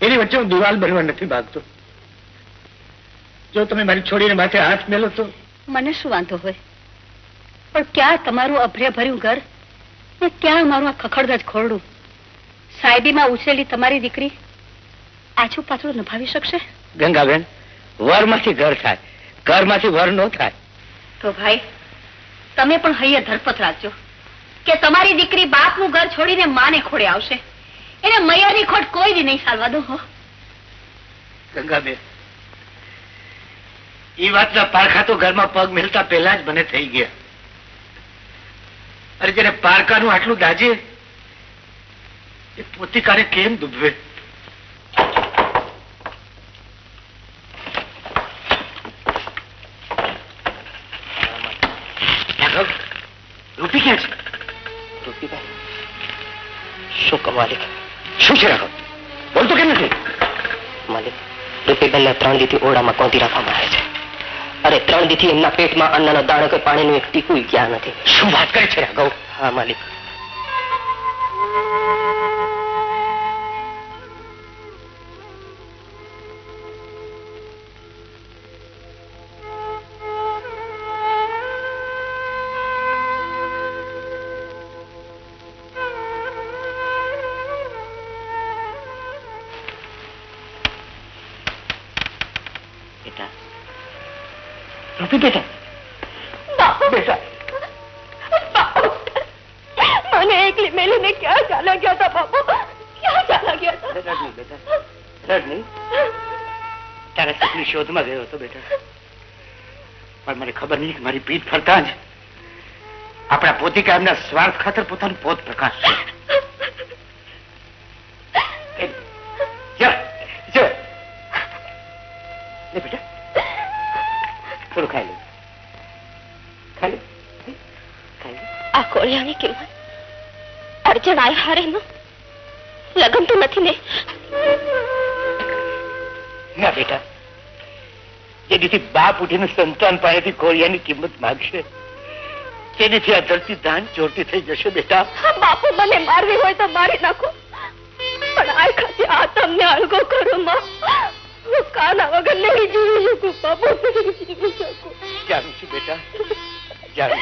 એની વચ્ચે હું દિવાલ બનવા નથી માંગતો. જો તમે મારી છોડીને માથે હાથ મેલો તો મને શું વાંધો હોય, પણ ક્યાં તમારું અભ્રે ભર્યું ઘર ને ક્યાં મારું આ ખખડગજ ખોરડું? સાહેબીમાં ઉછરેલી તમારી દીકરી આછું પાછું નભાવી શકશે? ગંગાબેન, વરમાંથી ઘર થાય, ઘરમાંથી વર ન થાય. તો ભાઈ તમે પણ હૈયે ધરપત રાખજો કે તમારી દીકરી બાપનું ઘર છોડીને માને ખોડે આવશે. એને મૈયાની ખોટ કોઈ દી નહીં સાલવા દો. હો ગંગાબેન, એ વાતના પારખા તો ઘરમાં પગ મેલતા પહેલા જ મને થઈ ગયા. અરે જેને પારકાનું આટલું દાજે એ પોતિકાને કેમ ડૂબવે? રૂપી ક્યાં છે? રૂપીભાઈ, શું કહું માલિક? શું છે રાઘવ? બોલતો કેમ નથી? માલિક, રૂપીબેનને 3 દીથી ઓરડામાં કોંધી રાખવામાં આવે છે. અરે 3 દીથી એમના પેટમાં અન્નનો દાણો કે પાણીનું એક ટીપું ક્યાં નથી. શું વાત કરે છે રાઘવ? હા માલિક. રૂપી બેટા, બેટા, મને એકલી મેલીને ક્યાં ચાલા ગયા હતા બાપુ? ક્યાં ચાલા ગયા હતા? રડ નહીં બેટા, રડ નહીં. તારા સુખની શોધમાં ગયો હતો બેટા, પણ મને ખબર નહીં કે મારી પીઠ ફરતા જ આપણા પોતિકા એમના સ્વાર્થ ખાતર પોતાનું પોત પ્રકાશ બેટા. થોડું ખાઈ લે, ખાઈ લે, ખાઈ લે. આ કોળિયાની કિંમત અર્જણ આય હારે નો લગન તો નથી ને? ના બેટા, જે દીથી બાપ ઉઠીને સંતાન પાસેથી કોળિયાની કિંમત માગશે તેનીથી આ ધરતી ધાન ચોરતી થઈ જશે બેટા. બાપુ મને મારવી હોય તો મારી નાખો, પણ આ ખાતે આ તમને અળગો કરો માં. હું કાના વગર નહીં જીવી શકું બાપુ, નહીં જીવી શકું. જાણું છું બેટા, જાણું.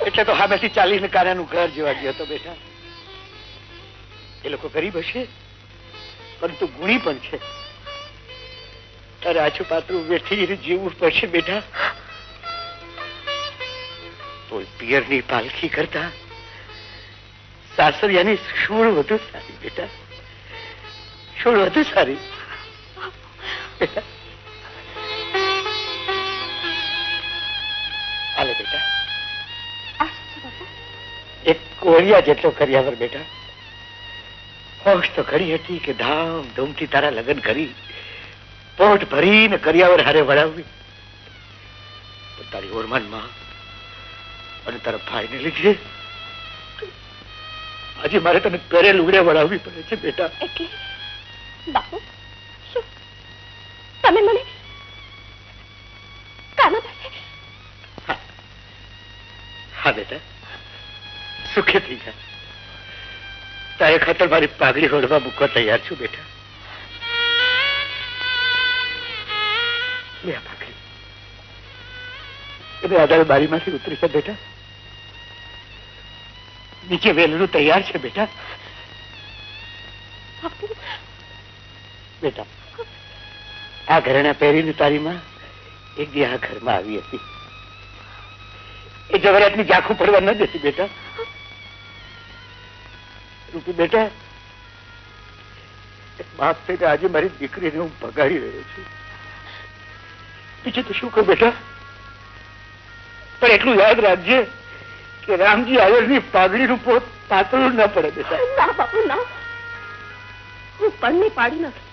એટલે તો સામેથી ચાલીને કાનાનું ઘર જોવા ગયો હતો બેટા. એ લોકો ગરીબ હશે પરંતુ ગુણી પણ છે. તારે આછું પાત્રું વેઠી જીવવું પડશે બેટા. તો પિયરની પાલખી કરતા સાસરિયાની શૂળ વધુ સારી બેટા, શૂળ વધુ સારી બેટા. હાલે બેટા, એક કોળિયા જેટલો કર્યાવર બેટા. હોશ તો ઘડી હતી કે ધામ ધૂમથી તારા લગ્ન કરી પોટ ભરીને કર્યાવર હારે વળાવવી, પણ તારી ઓરમાનમાં અને તારા ભાઈને લીધે આજે મારે તને ઘરે લુગડે વળાવવી પડે છે બેટા. એટલે બાપુ શું તમે મને કાના પાસે? હા બેટા, સુખે થઈ જાય. તારે ખાતર મારી પાઘડી હોડવા મૂકવા તૈયાર છું બેટા. લે આ ભાખરી. એને આધારે બારીમાંથી ઉતરી છે બેટા. નીચે વેલનું તૈયાર છે બેટા. બેટા આ ઘરેણા પહેરીને તારી માં એક દી આ ઘરમાં આવી હતી. એ જગન્નાથની ઝાંખું પડવા ન દેતી બેટા. રૂપી બેટા, બાપ થઈને આજે મારી દીકરીને હું ભગાડી રહ્યો છું. બીજું તો શું કહું બેટા, પણ એટલું યાદ રાખજે કે રામજી આયરની પાઘડીનું પોત પાતળું ન પડે બેટા. ના બાપુ ના, હું પણની પાડી નથી,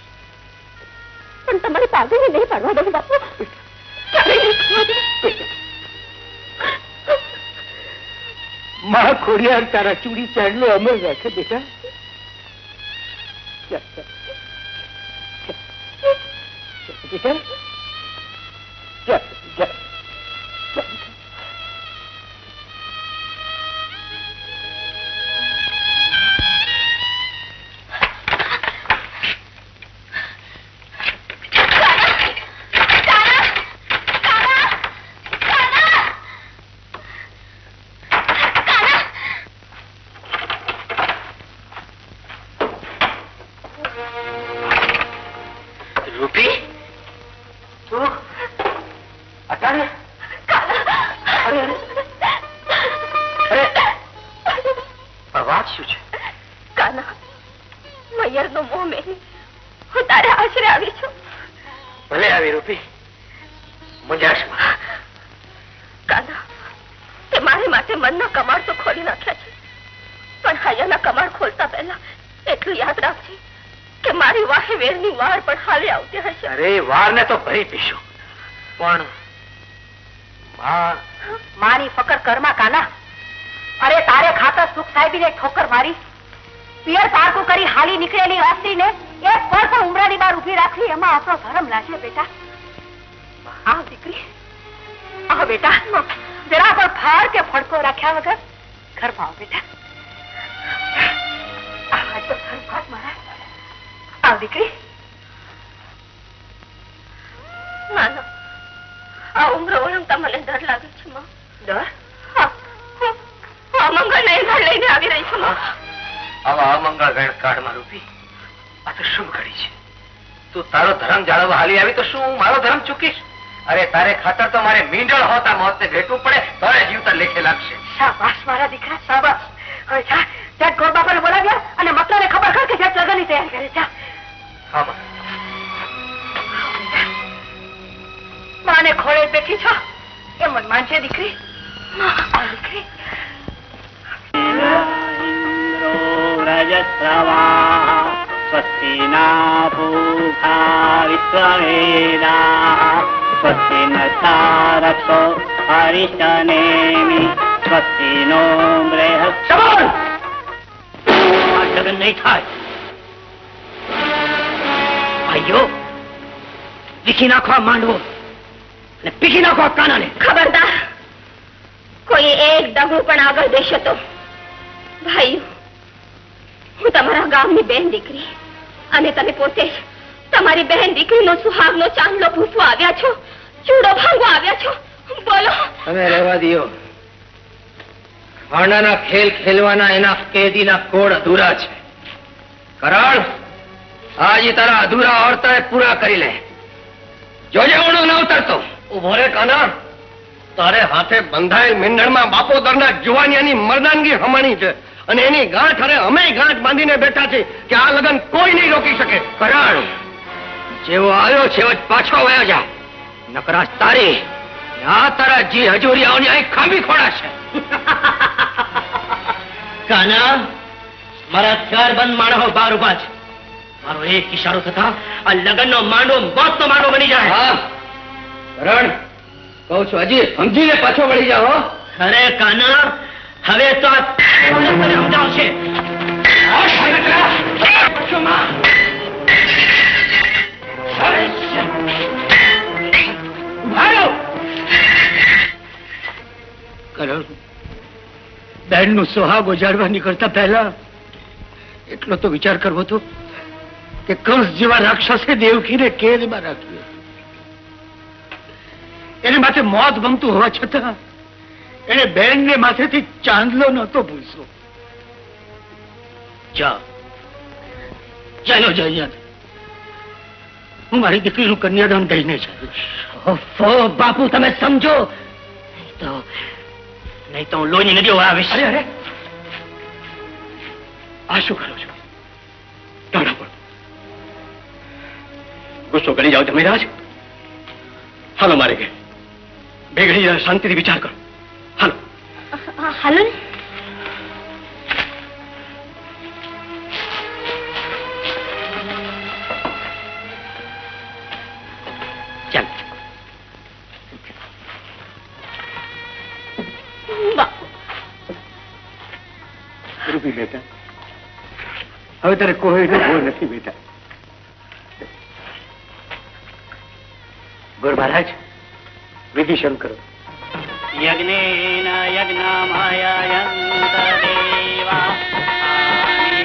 પણ તમારી પાઘડીને નહીં પાડવા દઉં બાપુ. માં ખોડિયાર તારા ચૂડી ચાંદલો અમર રાખે બેટા. બેટા માની ફકર કરમાં કાના. અરે તારે ખાતર સુખ સાહેબીને ઠોકર મારી, પિયર પારકું કરી હાલી નીકળેલી આસ્તીને એક પળ પણ ઉમરાની બહાર ઉભી રાખવી, એમાં આપણો ધર્મ લાગે બેટા. આ દીકરી, આ બેટા જરા પણ ફાર કે ફડકો રાખ્યા વગર ઘરમાં આવ બેટા. આવ દીકરી. ના ના, આ ઉમરો ઓળંગતા મને ડર લાગે છે માં. ડર? અમંગળ ને ઘર લઈને આવી રહી છું. આવા અમંગળ વેણ કાઢમાં રૂપી, આ તો શુભ ઘડી છે. તું તારો ધર્મ જાળવવા હાલી આવી તો શું હું મારો ધર્મ ચૂકીશ? અરે તારે ખાતર તો મારે મીંડળ હોતા મોતને ભેટવું પડે તો જીવતા લેખે લાગશે. શાબાશ મારા દીકરા, શાબાશ. હવે જા, ત્યાં ગોળ બાપાને બોલાવ્યા અને મતલબને ખબર કર કે જ્યાં લગ્નની તૈયારી કરે. જા. હા બા. માને ખોળે બેઠી છો એમ માનશે દીકરી. દીકરી સ્વસ્તિ ના પૂષા વિશ્વવેદા સ્વસ્તિ નક્ષો હરિષ્ઠનેમિ સ્વસ્તિ નો બૃહસ્પતિ. આ લગ્ન નહીં થાય ભાઈઓ. લીખી નાખવા માંડવો અને પીખી નાખવા કાનાને. ખબરદાર, કોઈ એક ડગલું પણ આગળ દેશો તો ભાઈ, હું તમારા ગામની બેન દીકરી અને તમે પોતે તમારી બહેન દીકરીનો સુહાગનો ચાંદલો ભૂસવા આવ્યા છો, ચૂડો ભાંગવા આવ્યા છો. બોલો. તમે રહેવા દો. ભાંડાના ખેલ ખેલવાના એના કેદીના કોડ અધૂરા છે. કરણ, આજે તારા અધૂરા અર્થે પૂરા કરી લે. જોજે ઓણો ન ઉતરતો. ઉભો રે કાના, તારે હાથે બંધાયેલ મીંઢણમાં બાપોદરના જુવાનિયાની મર્દાનગી હમાણી છે અને એની ગાંઠ અરે અમે ગાંઠ બાંધીને બેઠા છે કે આ લગન કોઈ નહીં રોકી શકે. કરણ, જેવો આવ્યો છે એવો જ પાછો વયો જા. નકરાશ તારી આ તારા જી હજુરિયાઓની અહીં ખાંભી ખોડાશે. કાના, મારા ચાર બંધ માણસો બહાર ઉભા છે. મારો એક ઈશારો થતા આ લગ્નનો માંડો મોતનો માંડો બની જાય. હા કરણ, કહું છું હજી સમજીને પાછો વળી જાઓ. અરે કાના, હવે તો આ સમજાવશે. કરણ, બહેનનું સુહાગ ઉજાડવા નીકળતા પહેલા એટલો તો વિચાર કરવો હતો કે કંસ જેવા રાક્ષસે દેવકીને કેદમાં રાખ્યો. એને માથે મોત ગમતું હોવા છતાં એને બેનને માથેથી ચાંદલો નહોતો ભૂલશો. જા, ચાલો જા અહીંયા. હું મારી દીકરીનું કન્યાદાન કરીને ચાલીશ. બાપુ તમે સમજો, નહીં તો હું લોહીની નદીઓ આવીશ. અરે અરે, આ શું કરો છો? ટાળા પણ ગુસ્સો કરી જાઓ તમે રાજ. હાલો મારે કે બે ઘડી શાંતિથી વિચાર કરો. હાલો હાલો ને. ચાલ. રૂપી બેટા, હવે તારે કોઈનો ભૂલ નથી બેટા. ગોર મહારાજ, વિધિ શરૂ કરો. યજ્ઞેન યજ્ઞમાયયંત દેવા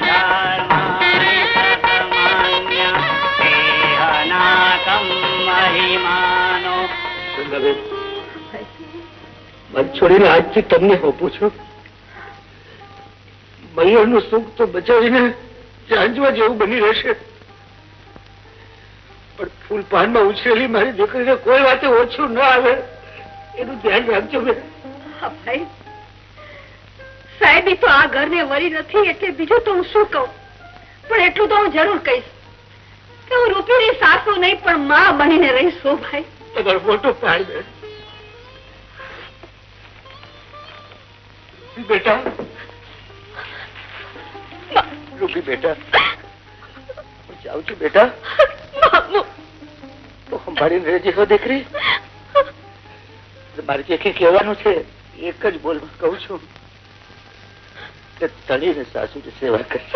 ધર્માણિ સતમાન્ય દેહનાકં મહિમાનો. મન છોડીને આજથી તમને હોપું છું. મૈયરનું સુખ તો બચાવીને જાંજવા જેવું બની રહેશે, પણ ફૂલ પાનમાં ઉછરેલી મારી દીકરીને કોઈ વાતે ઓછું ન આવે એનું ધ્યાન રાખજો. ભાઈ સાહેબ, તો આ ઘરને વળી નથી એટલે બીજું તો હું શું કહું, પણ એટલું તો હું જરૂર કહીશ કે હું રૂપીની સાસુ નહીં પણ માં બનીને રહીશ. ભાઈ તમારો ફોટો પાડ દે બેટા. રૂપી બેટા, હું જાઉં છું બેટા. તો સંભાળીને રહેજે હો દીકરી. મારે જે કઈ કહેવાનું છે એક જ બોલમાં કહું છું કે તળીને સાસુની સેવા કરશે.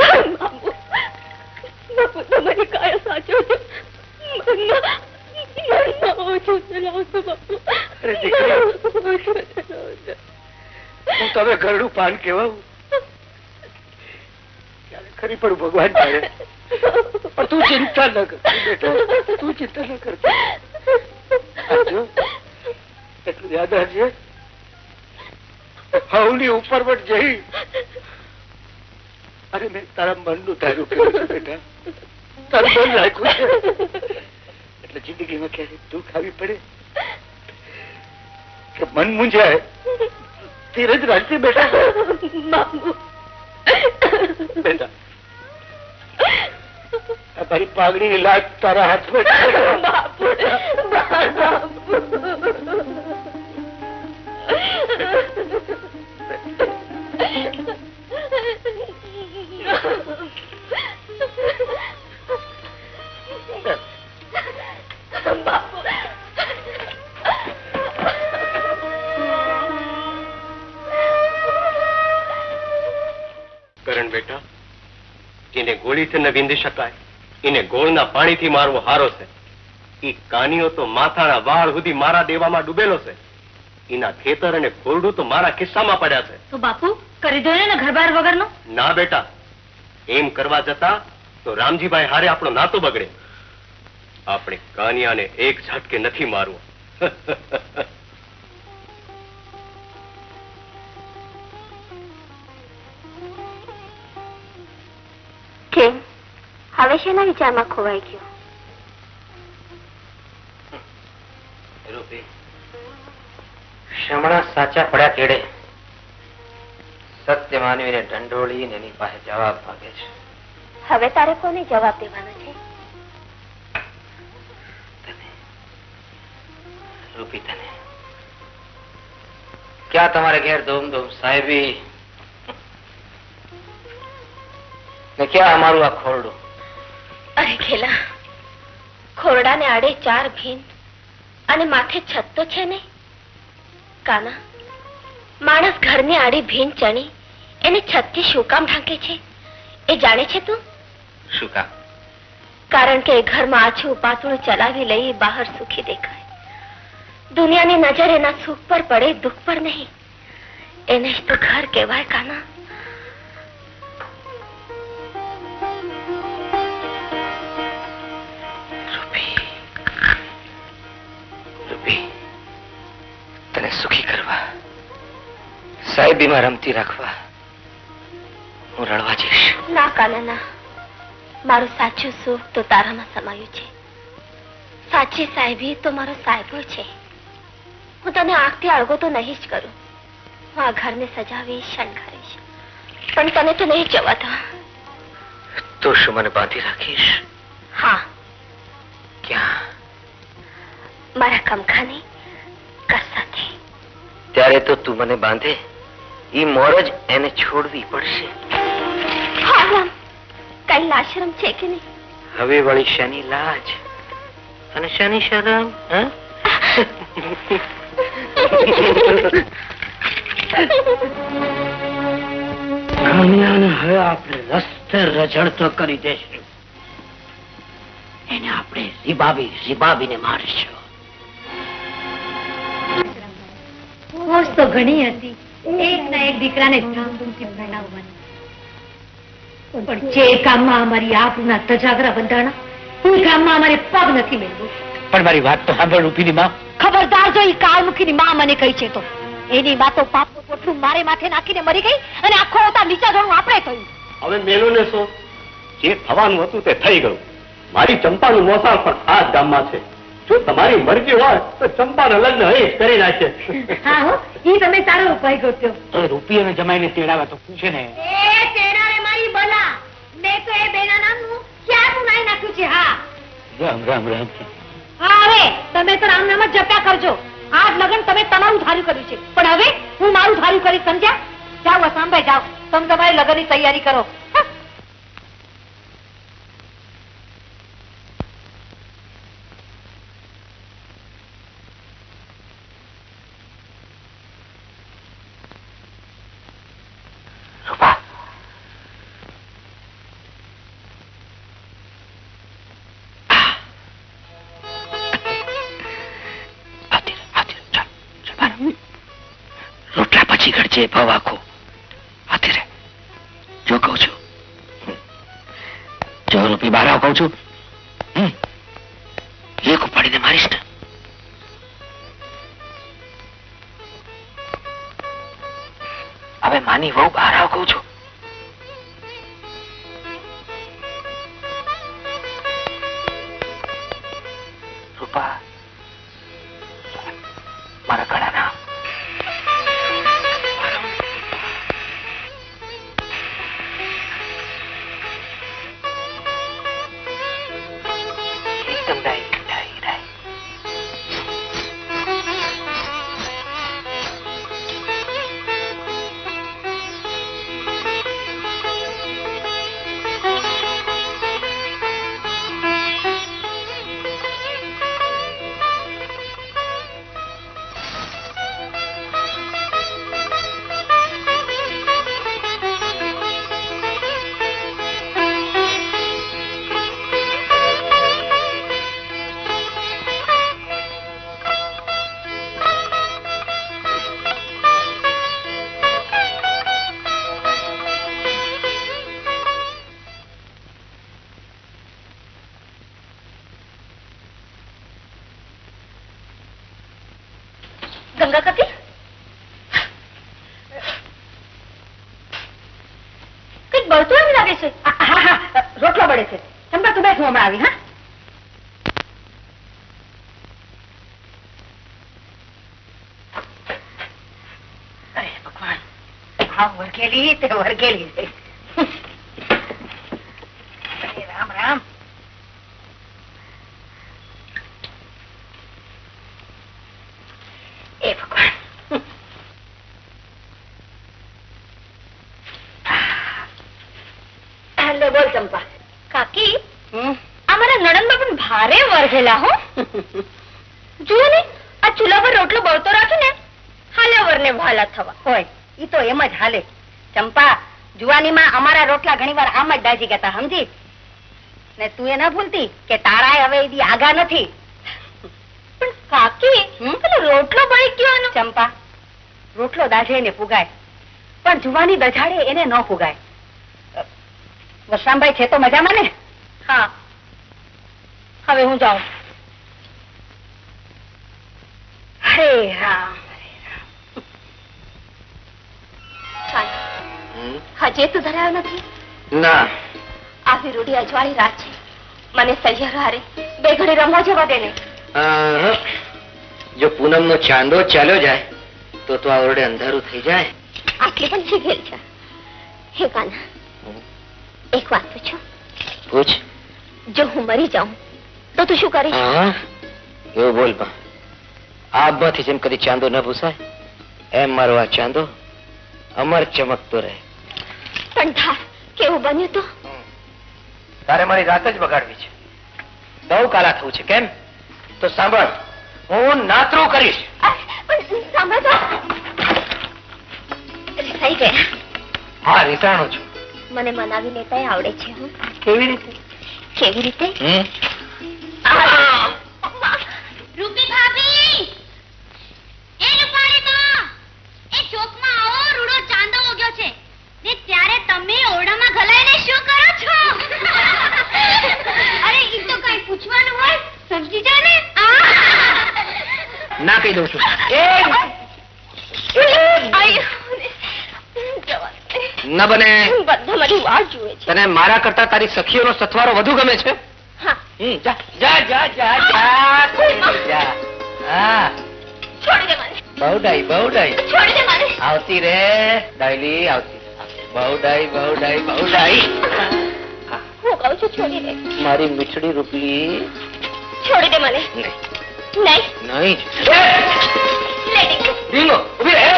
તમારી કાયા સાચો છે. અરે દીકરી, હું તમે ઘરનું પાન કહેવાવું ખરી પણ ભગવાન જાણે. પણ તું ચિંતા ન કર બેટા, તું ચિંતા ન કર. એટલું યાદ રાખજે, હવની ઉપર પણ જઈ અરે મેં તારા મનનું તારું કર્યું છે બેટા. તારું મન રાખ્યું છે એટલે જિંદગીમાં ક્યારેક દુઃખ આવી પડે કે મન મૂંઝાય ધીરજ રાખજે બેટા. બેટા, મારી પાઘડી લાજ તારા હાથમાં કરણ બેટા, એને ગોળીથી ન વિંધી શકાય, એને ગોળના પાણીથી મારવો હારો છે. ઈ કાનીઓ તો માથાના વાળ સુધી મારા દેવામાં ડૂબેલો છે. એના ખેતર અને ખોરડું તો મારા ખિસ્સામાં પડ્યા છે. તો બાપુ કરી દો ને ઘર બાર વગરનો. ના બેટા, એમ કરવા જતા તો રામજીભાઈ હારે આપણો નાતો બગડે. આપણે કાનિયાને એક ઝટકે નથી મારવો. કેમ હવે શેના વિચારમાં ખોવાઈ ગયો? રૂપી, શમણા સાચા પડ્યા કેડે સત્ય માનવીને ઢંઢોળીને એની પાસે જવાબ માંગે છે. હવે તારે કોને જવાબ દેવાનો છે? રૂપી, તને ક્યાં તમારે ઘેર ધૂમધૂમ સાહેબી ને ક્યાં અમારું આ ખોરડું? અરે ખેલા, ખોરડાને આડે 4 ભીન અને માથે છત તો છે ને. કાના, માણસ ઘરની આડી ભીન ચણી એને છતથી શું કામ ઢાંકે છે એ જાણે છે તું? શું કામ? કારણ કે એ ઘરમાં આછું પાતળું ચલાવી લઈ બહાર સુખી દેખાય. દુનિયાની નજર એના સુખ પર પડે, દુઃખ પર નહીં. એને જ તો ઘર કહેવાય કાના. સાહેબીમાં રમતી રાખવા હું રડવા જઈશ. ના કાના ના, મારું સાચું સુખ તો તારામાં સમાયું છે. સાચી સાહેબી તો મારો સાહેબો છે. હું તને આંખથી અળગો તો નહીં જ કરું. હું આ ઘરને સજાવીશ, શણગારીશ, પણ તને તો નહીં જવા દો. તો શું મને બાંધી રાખીશ? હા. ક્યાં? મારા કમખાની કસ સાથે. ત્યારે તો તું મને બાંધે, ઈ મોરજ એને છોડવી પડશે. હા રામ, કઈ લાશરમ છે કે નહીં? હવે વળી શની લાજ અને શની શરમ? હવે આપણે રસ્તે રજડતો કરી દેશું. એને આપણે રીબાવીને મારીશું. હોશ તો ઘણી હતી, એક ના એક દીકરાને ધામધૂમથી ભણાવવાની, પણ જે કામમાં અમારી આબરૂના તજાગરા બંધાણા એ કામમાં અમારે પગ નથી મેળવું. પણ મારી વાત તો સાંભળ રૂપીની માં. ખબરદાર જો એ કાળમુખીની માં મને કહી છે તો એની વાતો પાપનું પોટલું મારે માથે નાખીને મરી ગઈ અને આખો અવતાર નીચા ધોરણ આપણે થયું. હવે મેલો ને શું, જે થવાનું હતું તે થઈ ગયું. મારી ચંપાનું મોસાળ પણ આ જ ગામમાં છે. જો તમારી મરજી હોય તો ચંપાના લગ્ન અહીં જ કરી નાખે. હા હો, એ તમે સારો ઉપાય ગોત્યો. તો રૂપી અને જમાઈને તેડાવે તો પૂછે ને. એ તેડારે મારી બલા, મેં તો એ બેના નામનું ક્યાંનું નાઈ નાખ્યું છે. હા રામ રામ રામ. હા, હવે તમે તો રામ નામ જ જપ્યા કરજો. આ જ લગ્ન તમે તમારું ધાર્યું કર્યું છે, પણ હવે હું મારું ધાર્યું કરી, સમજ્યા? જાઓ અસામભાઈ જાઓ, તમે તમારી લગ્નની તૈયારી કરો. રોટલા પછી ઘડજે ભવાખો. હાથી રે, જો કહું છું, જો રૂપી બહાર આવ કહું છું, એક ઉપાડીને મારીશ ને. હવે માની વહુ બહાર આવ કહું છું. રૂપા, મારા ગળાના ગંગાકતી, કઈક બળતું એમ લાગે છે. હા હા, રોટલો બળે છે. ચંપા તું બેઠ, હું હમણાં આવી. હા, અરે ભગવાન, હા વરગેલી તે વરગેલી છે. રામ રામ. એ ભગવાન, લે બોલ ચંપા. કાકી, અમારા નણંદમાં પણ ભારે વરઘેલા હો. જુઓ ને, આ ચૂલા પર રોટલો બળતો રાખીને હાલ્યા વરને ભાલા થવા હોય. ઈ તો એમ જ હાલે. ચંપા, જુવાનીમાં અમારા રોટલા ઘણી વાર આમ જ દાજી ગયા, સમજી ને? તું એ ના ભૂલતી કે તારાય હવે એદી આગા નથી. પણ કાકી, પેલો રોટલો બળી ગયો. ચંપા, રોટલો દાઢે ને પુગાય, પણ જુવાની દજાડે એને ન પુગાય. વસામભાઈ છે તો મજામાં ને? હા, હવે હું જાઉં. હરે રામ, હરે રામ. હજે તું ધરાયો નથી? ના. આવી રૂડી અજવાળી રાત છે, મને સહિયર હારે બે ઘડી રમવા જવા દે ને. જો પૂનમનો ચાંદો ચાલ્યો જાય તો આ ઓરડે અંધારું થઈ જાય. આટલી પણ શીખેલ છે. હે કાના, એક વાત પૂછું? પૂછ. જો હું મરી જાઉં તો તું શું કરીશ? એવું બોલ બા. આબમાંથી જેમ કદી ચાંદો ન ભૂસાય એમ મારો આ ચાંદો અમર ચમકતો રહે. પણ ધાર કેવું બન્યું તો? તારે મારી રાત જ બગાડવી છે. બહુ કાલા થવું છે કેમ? તો સાંભળ, હું નાતરું કરીશ. પણ સાંભળ તો. થઈ ગયા. હા, રીસાણો છું. મને મનાવી લેતા આવડે છે. કેવી રીતે? કેવી રીતે? રૂપી ભાભી, એ રૂપાળી બા, એ ચોકમાં આવો, રૂડો ચાંદો ઉગ્યો છે ને ત્યારે તમે ઓરડામાં ગલાઈને શું કરો છો? અરે ઈ તો કઈ પૂછવાનું હોય સમજી જા ને. ના કહી દઉં છું. ન બને. બધા મારી વાત જુએ છે. તને મારા કરતા તારી સખીઓનો સથવારો વધુ ગમે છે? હા. જા જા જા જા જા. હા, છોડી દે મને. બહુ ડાઈ, બહુ ડાઈ. છોડી દે મને. આવતી રે ડાયલી, આવતી. બહુ ડાઈ, બહુ ડાઈ, બહુ ડાઈ. હું કહું છું છોડી દે. મારી મીઠડી રૂપલી. છોડી દે મને. નહીં નહીં. નહીં. Let it go. ડીંગો ઉભી રહે.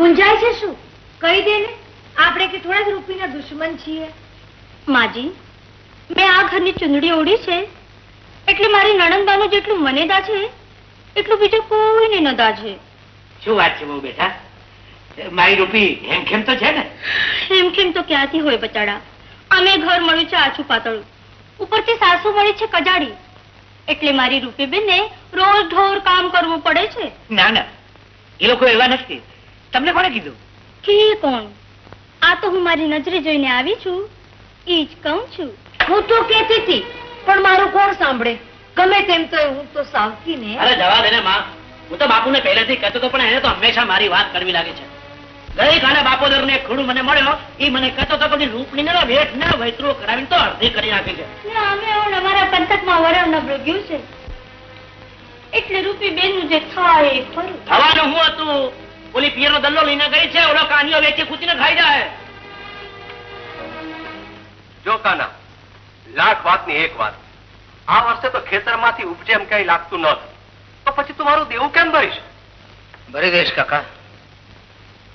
મુંજાય છે શું? કહી દે ને, આપણે કે થોડા જ રૂપીના દુશ્મન છીએ. માજી, મેં આ ઘરની ચુંદડી ઓઢી છે એટલે મારી નણંદબાનું જેટલું મને દાજે એટલું બીજું કોઈને ન દાજે. શું વાત છે બહુ બેટા? મારી રૂપી હેમખેમ તો છે ને? હેમખેમ તો ક્યાંથી હોય બચાડા. અમે ઘર મળ્યું છે આછું પાતળું, ઉપરથી સાસુ મળી છે કજાડી, એટલે મારી રૂપી બેનને રોજ ઢોર કામ કરવું પડે છે. ના ના, એ લોકો એવા નથી. તમને કોણે કીધું? કે કોણ? આ તો હું મારી નજરે જોઈને આવી છું, ઈ જ કહું છું. હું તો કહેતી હતી પણ મારું કોણ સાંભળે? ગમે તેમ તો હું તો સાવકી ને. અરે જવા દે ને માં, હું તો બાપુને પહેલેથી કહેતો હતો પણ એને તો હંમેશા મારી વાત કરવી લાગે છે. ગઈકાલે બાપોદર ને એક ખૂણું મને મળ્યો, એ મને કહેતો હતો કે રૂપણી ને વેઠ ને વૈતરો કરાવીને તો અડધી કરી નાખી છે. અમે અમારા પંથકમાં વરણ નબળું ગયું છે એટલે રૂપી બેન નું જે થાય એ ખરું. થવાનું હું હતું? ઓલી પિયર નો દલ્લો લઈને ગઈ છે, ઓલો કાનીઓ વેચી કૂચીને ખાઈ જાય. જો કાના, લાખ વાતની એક વાત. આ વર્ષે તો ખેતરમાંથી ઉપજે એમ કઈ લાગતું નતું, તો પછી તું મારું દેવું કેમ ભરીશ? ભરી દઈશ કાકા,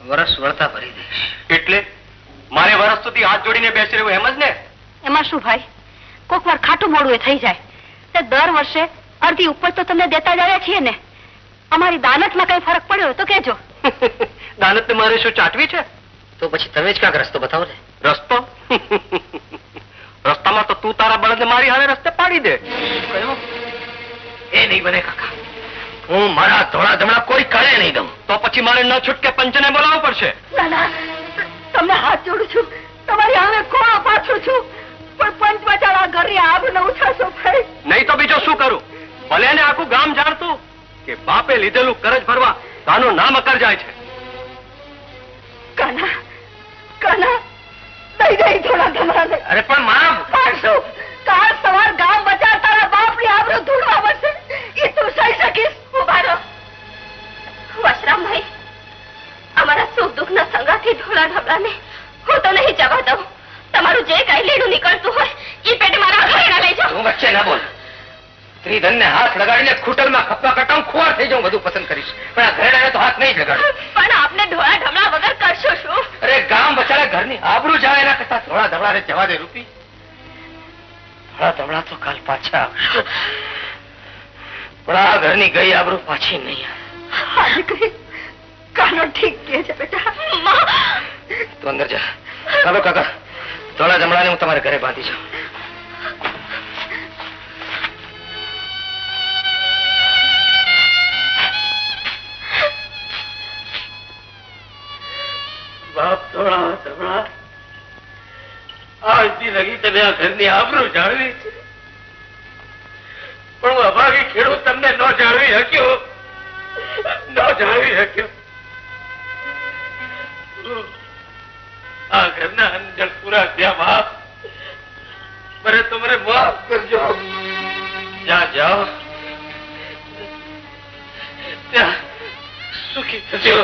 વરસ વળતા ભરી દઈશ. એટલે મારે વર્ષ સુધી હાથ જોડીને બેસી રહેવું એમ જ ને? એમાં શું ભાઈ, કોક વાર ખાટું મોડું એ થઈ જાય તે દર વર્ષે અડધી ઉપર તો તમને દેતા જ આવ્યા છીએ ને. અમારી દાનતમાં કઈ ફરક પડ્યો તો કેજો. દાનત ને મારે શું ચાટવી છે? તો પછી તમે જ કાંક રસ્તો બતાવો ને. રસ્તો? રસ્તામાં તો તું તારા બળદને મારી હારે રસ્તે પાડી દે. કયો? એ નહીં બને કાકા, હું મારા ધોળા ધમણા કોઈ કરે નહીં દઉં. તો પછી મારે ન છૂટકે પંચને બોલાવવું પડશે. ના ના, તમને હાથ જોડું છું, તમારી સામે કોણ પાછું છું, પણ પંચ બચારા ઘરની આબ ન ઉછાળશો ભાઈ. નહીં તો બીજું શું કરું? ભલે ને આખું ગામ જાણતું કે બાપે લીધેલું કરજ ભરવા તાનું નામ અકર જાય છે. કાના કાના દઈ દઈ થોડા ધમરાને. અરે પણ માં, પણ શું, કાલ સવાર ગામ બચાર તારા બાપની આબરૂ ધૂળવા પડશે, એ તું સહી શકીશ? ઉભા રહો. વશરામભાઈ, અમારા સુખ દુઃખના સંગાથી ઢોળા ઢબડાને હું તો નહીં જવા દઉં. તમારું જે કઈ લેડું નીકળતું હોય એ પેટ મારા ઘરેણા લઈ જાઓ. હું વચ્ચે ના બોલ. સ્ત્રીધન ને હાથ લગાડીને ખૂટરમાં ખપ્પા કટાઉં ખુવાર થઈ જાઉં બધું પસંદ કરીશ, પણ આ ઘરેણાને તો હાથ નહીં લગાડું. પણ આપને ઢોળા ઢબડા વગર કરશો શું? અરે ગામ બચારા ઘરની આબરૂ જાય એના કરતા ધોળા ધમણા જવા દે રૂપી. ધોળા ધમણા તો કાલ પાછા આવશે, પણ આ ઘરની ગઈ આબરૂ પાછી નહીં આવે. આજે કઈ કાનો ઠીક કે છે બેટા. તું અંદર જા. ચાલો કાકા, ધોળા ધમણાને હું તમારે ઘરે બાંધી જાઉં. બાપ ધોળા ધમણા, આજથી લગી તમે આ ઘરની આબરૂ જાળવી છે, પણ હું અભાગી ખેડૂત તમને ન જાળવી શક્યો. આ ઘરના અંજળ પૂરા થયા બાપ. મને તમારે માફ કરજો. જ્યાં જાઓ ત્યાં સુખી થજો.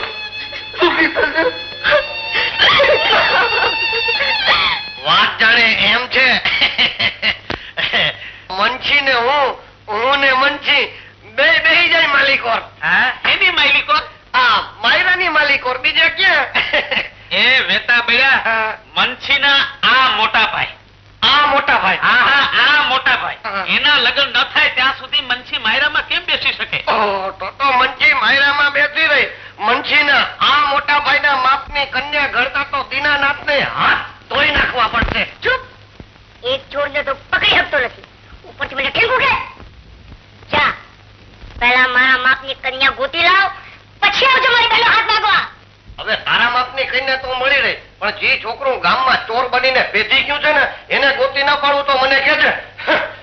સુખી થજો. વાત જાણે એમ છે મંછી ને હું ને મંછી બે બેહી જાય માલિકોર. હા એની માલિકોર? આ માયરાની માલિકોર, બીજે ક્યાં? એ વેતા બેડા મંછીના આ મોટા ભાઈ. આ મોટા ભાઈ? હા હા આ મોટા ભાઈ. એના લગ્ન ન થાય ત્યાં સુધી મંછી માયરામાં કેમ બેસી શકે? તો મંછી માયરામાં બેસી રહી. મંછીના આ મોટા ભાઈના માપની કન્યા ઘડતા તો દીનાનાથને હાથ ધોઈ નાખવા પડશે. ચૂપ. એક ચોરને તો પકડી શકતો નથી, ઉપરથી મને કેમ ભૂગે? જા પહેલા મારા માપની કન્યા ગોતી લાવ, પછી આવજો મારી પહેલો હાથ માંગવા. હવે તારા માપની કન્યા તો મળી રહી, પણ જે છોકરું ગામમાં ચોર બનીને પેધી ગયું છે ને એને ગોતી ના પાડું તો મને કે છે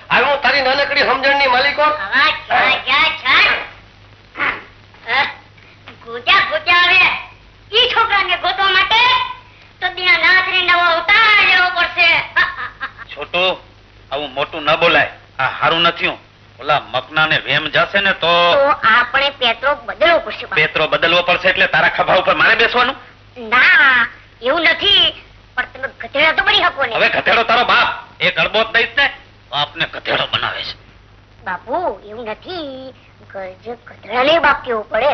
આવ્યું તારી નાનકડી સમજણની માલિકો. ગોત્યા ગોત્યા હવે ઈ છોકરાને ગોતવા માટે તો દીનાનાથને નવો અવતાર લેવો પડશે. છોટું આવું મોટું ન બોલાય. આ હારું નથી. ઓલા મકનાને વેમ જશે ને તો આપણે પેત્રો બદલવો પડશે. પેત્રો બદલવો પડશે એટલે તારા ખભા ઉપર મારે બેસવાનું? ના એવું નથી, પણ તમે ગધેડા તો બની શકો ને. હવે ગધેડો તારો બાપ. એ ગળબોત દઈશ ને બાપને ગધેડો બનાવે છે. બાપુ એવું નથી, ગધેડાને બાપ કેવું પડે.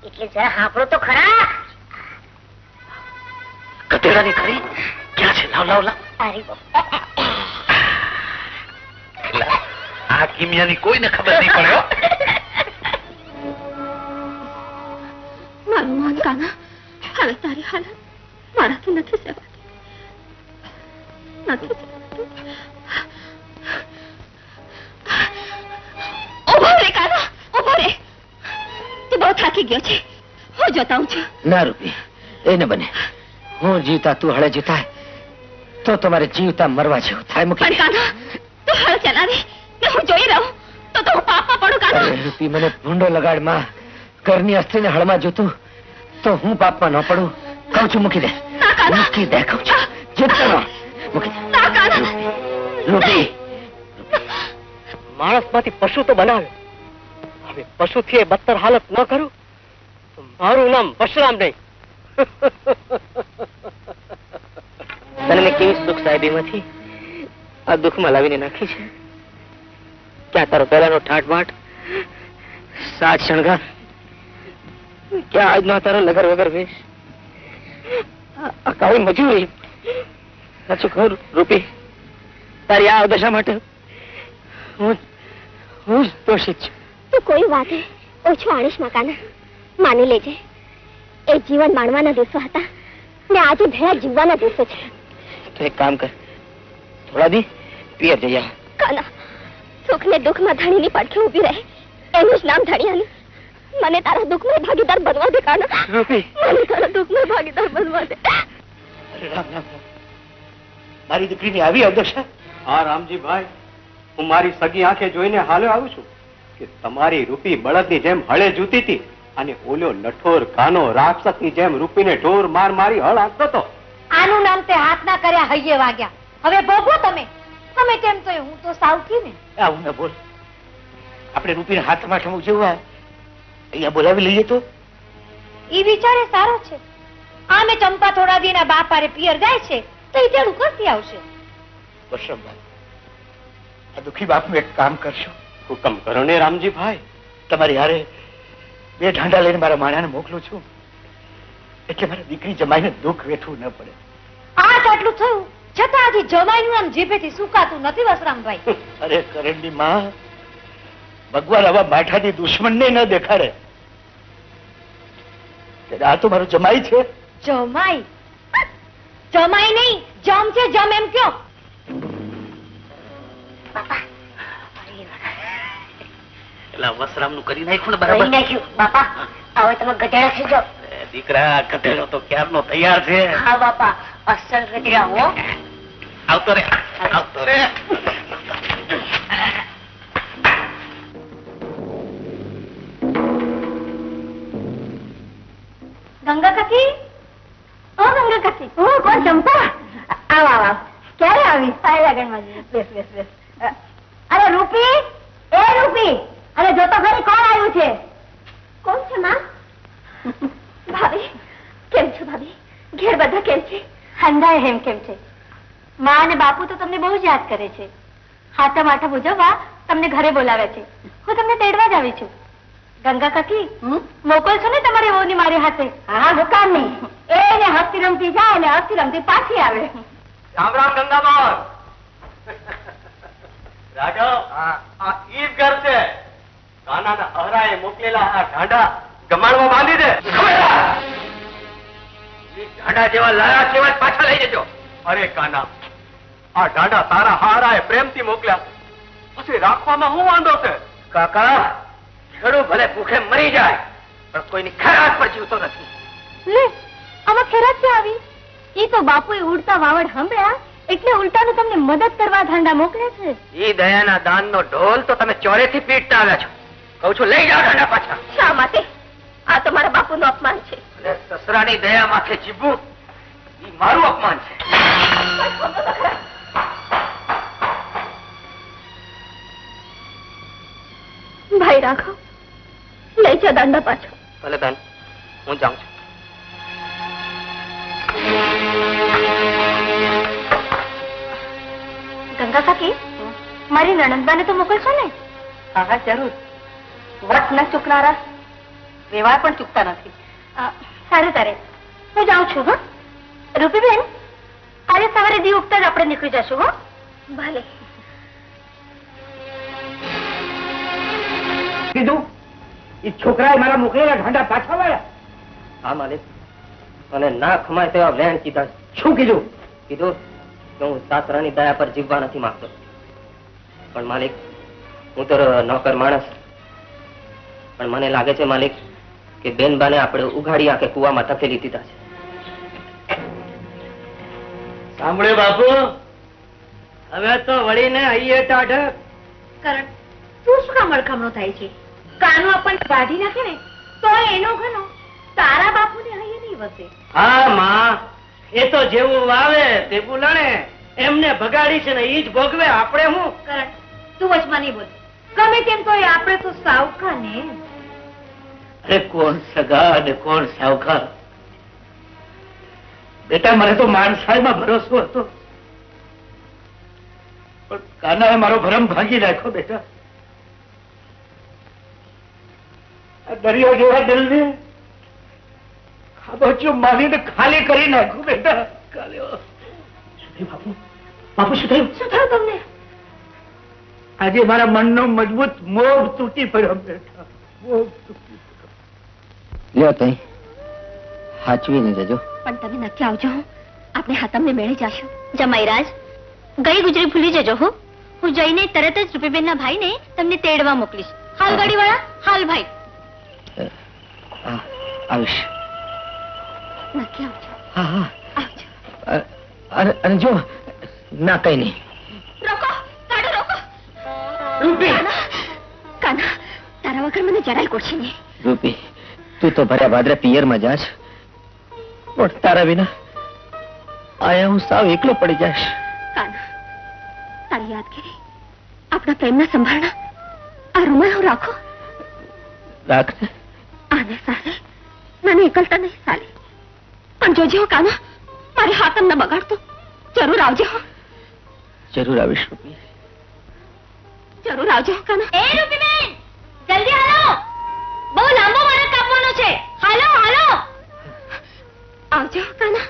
એટલે જરા સાંભળો તો ખરા. ગધેડાની ખરી ક્યાં છે? લાવ લાવ લાવ. અરે આ કિમિયાની કોઈને ખબર નહીં પડે હો. મારું મન કાના, હવે તારી હાલત મારાથી નથી સેવાતી. ઉભો રે કાના, ઉભો રે. તું બહુ થાકી ગયો છે, હું જોતા હું છું. ના રૂપી, એ ન બને. હું જીવતા તું હળે જીતાય તો તમારે જીવતા મરવા જેવું થાય. પણ કાના તું હળ ચલાવી ને હું જોઈ રહું તો હું પાપમાં પડું. કાના રૂપી મને ભૂંડો લગાડ માં. ઘરની અસ્ત્રીને હળમાં જોતું તો હું પાપમાં ન પડું. કહું છું મૂકી દે. મૂકી દે કહું છું. જીતનો મૂકી દે. રૂપી માણસ માંથી પશુ તો બનાવે, હવે પશુ થી બદતર હાલત ન કરું તો મારું નામ પરશુરામ નહીં. તને કેવી સુખ સાહેબીમાંથી આ દુઃખમાં લાવીને નાખી છે. ક્યાં તારો પહેલાનો ઠાઠમાઠ સાજ શણગાર, ક્યાં આજનો તારો લગર વગર વેશ, કાળી મજૂરી. સાચું કહું રૂપી, તારી આ દશા માટે હું જ દોષિત છું. તું કોઈ વાતે ઓછું આણીશ મકાના, માની લેજે. એ જીવન માણવાના દિવસો હતા ને આજે ભેળા જીવવાના દિવસો છે. તો એક કામ કર, થોડા દી પિયર જઈ આવ. કાના, સુખ ને દુઃખ માં ધણીની પડખે ઉભી રહે એનું જ નામ ધણિયાનું. મને તારા દુઃખ માં ભાગીદાર બનવા દે કાના. મને તારા દુઃખ માં ભાગીદાર બનવા દે. મારી દીકરીની આવી અવદશા. હા રામજીભાઈ, હું મારી સગી આંખે જોઈને હાલ્યો આવું છું કે તમારી રૂપી બળદની જેમ હળે જૂતી હતી અને ઓલ્યો નઠોર કાનો રાક્ષસની જેમ રૂપીને ઢોર માર મારી હળ હાંકતો હતો. આનું નામ તે હાથ ના કર્યા હૈયે વાગ્યા. હવે ભોગવો તમે. તમે કેમ તો હું તો સાવકી ને. આવું ના બોલ. આપણે રૂપીને હાથમાં ઠમુક જેવું અહીંયા બોલાવી લઈએ તો. ઈ વિચારે સારો છે. આમે ચંપા થોડા દી ના બાપ હારે પિયર જાય છે તો ઈ તેડું કરતી આવશે. પરશુરામભાઈ, આ દુખી બાપનું એક કામ કરશો? હુકમ કરો ને રામજીભાઈ. તમારી હારે બે ઢાંડા લઈને મારા માણ્યાને મોકલું છું એટલે મારી દીકરી જમાઈને દુઃખ વેઠવું ન પડે. આજ આટલું થયું છતાં હજી જમાઈનું નામ જીભેથી સુકાતું નથી વસરામભાઈ. અરે કરણની માં, ભગવાન આવા માઠાથી દુશ્મનને ન દેખાડે. આ તો મારું જમાઈ છે. જમાઈ? જમાઈ નહીં, જમ છે. જમ એમ કયો? એટલે વસરામ નું કરી નાખ્યું ને બરાબર. બાપા હવે તમે ગધેડા થઈ જાઓ. દીકરા ગધેડો તો ક્યારનો તૈયાર છે. હા બાપા, અસલ ગધેડા હો. આવતો રે, આવતો રે. ગંગા કાકી, ઓ ગંગા કાકી. માસી. હું કોણ ચંપા? આવ આવ આવ. ક્યારે આવી? સાયલા ગણમાં. બેસ બેસ બેસ. અરે રૂપી, એ રૂપી, અરે જો તો ખરી કોણ આવ્યું છે? કોણ છે માં? ભાભી કેમ છો? ભાભી ઘેર બધા કેમ છે? હંધાય હેમ કેમ છે? માં અને બાપુ તો તમને બહુ જ યાદ કરે છે. હાથમ આઠમ ઉજવવા તમને ઘરે બોલાવ્યા છે. હું તમને તેડવા જ આવી છું. ગંગા કાકી મોકલશો ને તમારી વહુની મારી હાથે? હા, દુકાન નહીં. એને હસતી રમતી જાય અને હસતી રમતી પાછી આવે. રામ રામ ગંગાબોર. રાઘવ, આ ઈ ઘર છે. કાનાના અહરાએ મોકલેલા આ ઢાંડા ગમાણમાં બાંધી દે. ઢાંડા જેવા લાયા સેવા પાછા લઈ જજો. અરે કાના, આ ઢાંડા તારા હારાએ પ્રેમથી મોકલ્યા પછી રાખવામાં શું વાંધો છે? કાકા, ખેડૂ ભલે ભૂખે મરી જાય પણ કોઈની ખરાબ પર જીવતો નથી. લે, આમાં ખરાબ છે આવી? એ તો બાપુએ ઉડતા વાવડ સાંભળ્યા એટલે ઉલટાનું તમને મદદ કરવા ધાંડા મોકલ્યા છે. ઈ દયાના દાનનો ઢોલ તો તમે ચોરેથી પીટતા આવ્યા છો. કહું છું લઈ જાઓ ઢાંડા પાછા. શા માટે? આ તો મારા બાપુનું અપમાન છે. અને સસરાની દયા માથે જીવવું ઈ મારું અપમાન છે. ભાઈ રાઘવ, લઈ જા દાંડા પાછો. ભલે બેન, હું જાઉં છું. ગંગા કાકી, મારી નણંદબાને તો મોકલશો ને? હા હા જરૂર. વટ ન ચૂકનારા વ્યવહાર પણ ચૂકતા નથી. સારું તારે હું જાઉં છું. હા રૂપીબેન, આજે સવારે દી ઉગતા જ આપણે નીકળી જશું. હો ભલે. કીધું એ છોકરાએ મારા મોકલેલા ઢાંડા પાછા વાળ્યા? હા માલિક, અને ના ખમાય તેવા વેણ કીધા. શું કીધું? કીધું કે હું સાસરાની દયા પર જીવવા નથી માંગતો. પણ માલિક, હું તો નોકર માણસ. પણ મને લાગે છે માલિક કે બેનબાને આપણે ઉઘાડી આંખે કુવામાં ધકેલી દીધા છે. સાંભળ્યું બાપુ? હવે તો વળીને અહીંયા ટાઢક. કરણ, તું શું કામ અડખમણો થાય છે? કાનો આપણને કાઢી નાખે ને તો એનો ઘનો તારા બાપુને અહીંયા નહીં વસે. હા માં, એ તો જેવું વાવે તેવું લણે. એમને ભગાડી છે ને ઈ જ ભોગવે. આપણે હું? કરણ, તું વચમાં નહીં બોલ. ગમે તેમ તો આપણે તો સાવકા ને. અરે કોણ સગા અને કોણ સાવકાર? બેટા, મને તો માણસાઈમાં ભરોસો હતો, પણ કાનાએ મારો ભરમ ભાંગી નાખ્યો. બેટા, આ દરિયો જેવા દિલને ખાબોચિયું મારીને ખાલી કરી નાખ્યું. બેટા, બાપુ, બાપુ શું થયું? શું થયું તમને? આજે મારા મનનો મજબૂત મોહ તૂટી પડ્યો. બેટા, મોહ તૂટી પડ્યો. લ્યો તઈ હાચવીને જજો. પણ તમે નક્કી આવજો. આપણે હાતમને મેળે જશું. જમાઈરાજ, ગઈ ગુજરી ભૂલી જજો. હું જઈને તરત જ રૂપીબેનના ભાઈને તમને તેડવા મોકલીશ. હાલ ગાડીવાળા, હાલ ભાઈ. આવીશ. નક્કી આવજો. હા હા આવજો. અને જો ના કઈ નહીં. રોકો, ગાડી રોકો. રૂપી, કાના, તારા વગર મને જરાય કોડશે નહીં. રૂપી, તું તો ભર્યા ભાદરે પિયરમાં જાશ, પણ તારા વિના આયા હું સાવ એકલો પડી જાશ. કાના, તારી યાદગીરી આપણા પ્રેમના સંભાળના આ રૂમાલ હું રાખો. રાખને. આને સાલે મને એકલતા નહીં સાલી. પણ જોજે હો કાના, મારે હાથમ ન બગાડતો. જરૂર આવજે હો. જરૂર આવીશ રૂપી. જરૂર આવજે હો કાના. એ રૂપીબેન, જલ્દી હાલો. બહુ લાંબો માર્ગ કાપવાનો છે. હાલો હાલો. આવજો હો કાના.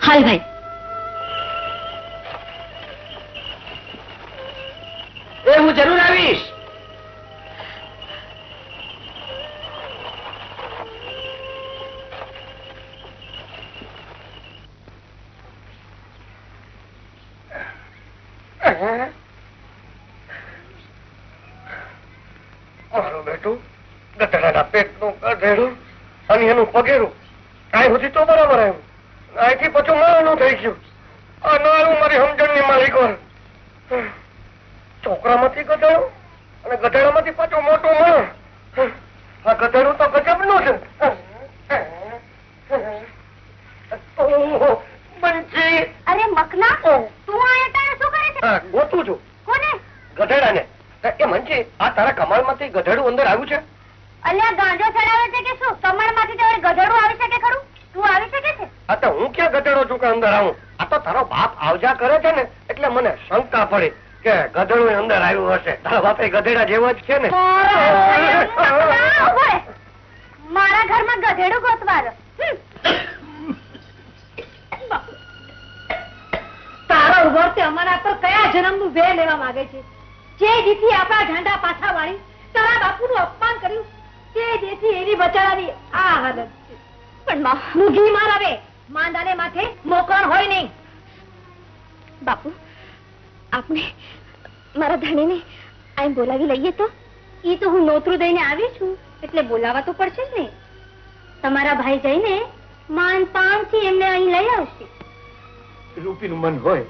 હાલ ભાઈ. એ હું જરૂર આવીશ. મારું બેટું ગધેડાના પેટનું ગધેડું અને એનું પગેરું કાંઈ સુધી તો બરાબર આવ્યું. અહીંથી પાછું મારું થઈ ગયું. આ નારું મારી સમજણની માલિક છોકરામાંથી ગધેડો અને ગધેડામાંથી પાછો મોટો માણસ. આ ગધેડું તો ગજબનું છે. બંસી. અરે મકના તું આ એટાણે શું કરે છે? ગોતું છું. કોને? ગધેડાને. એ મંજી, આ તારા કમાલમાંથી ગધેડું અંદર આવ્યું છે? અલ્યા ગાંજો ચડાવે છે કે શું? કમળમાંથી તો ગધેડું આવી શકે ખરું? તું આવી શકે છે? આ તો હું ક્યાં ગધેડો છું કે અંદર આવું? આ તો તારો બાપ આવજા કરે છે ને એટલે મને શંકા પડી કે ગધેડું અંદર આવ્યું હશે. તારા બાપે ગધેડા જેવો જ છે ને. મારા ઘરમાં ગધેડું ગોતવારો. તારો ઉભરતે અમારા પર કયા જન્મનું વેર લેવા માંગે છે? જે દીથી આપણા ઝંડા પાછા વાળી તારા બાપુનું અપમાન કર્યું તે દીથી એની બચારાની આ હાલત છે. પણ મૂગી માર આવે માંદાને માથે મોકણ હોય નહીં. બાપુ આપણે મારા ધણીને અહીં બોલાવી લઈએ તો? ઈ તો હું નોતરું દઈને આવી છું એટલે બોલાવા તો પડશે જ ને. તમારા ભાઈ જઈને માન પાનથી એમને અહીં લઈ આવશે. રૂપીનું મન હોય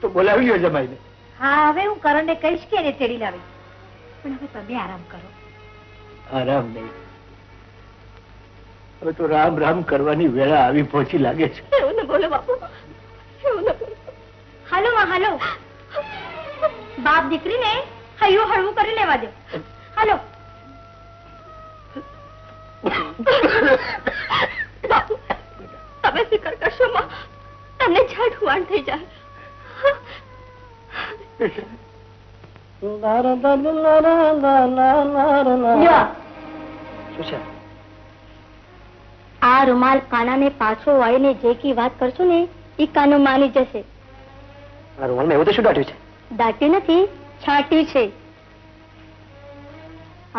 તો બોલાવી લ્યો જમાઈને. હા, હવે હું કરણને કહીશ કે એને તેડી લાવી. પણ હવે તમે આરામ કરો. આરામ નહીં, હવે તો રામ રામ કરવાની વેળા આવી પહોંચી લાગે છે. એવું ન બોલો બાપુ, એવું ન બોલો. હાલો માં હાલો, બાપ દીકરીને હૈયું હળવું કરી લેવા દો. હાલો. બાપુ તમે ફિકર કરશો માં, તમને ઝાડુવાણ થઈ જાય. આ રૂમાલ કાનાને પાછો વાળીને જે કી વાત કરશો ને એ કાનો માની જશે. રૂમાલમાં એવું તો શું દાટ્યું છે? દાટ્યું નથી, છાંટ્યું છે.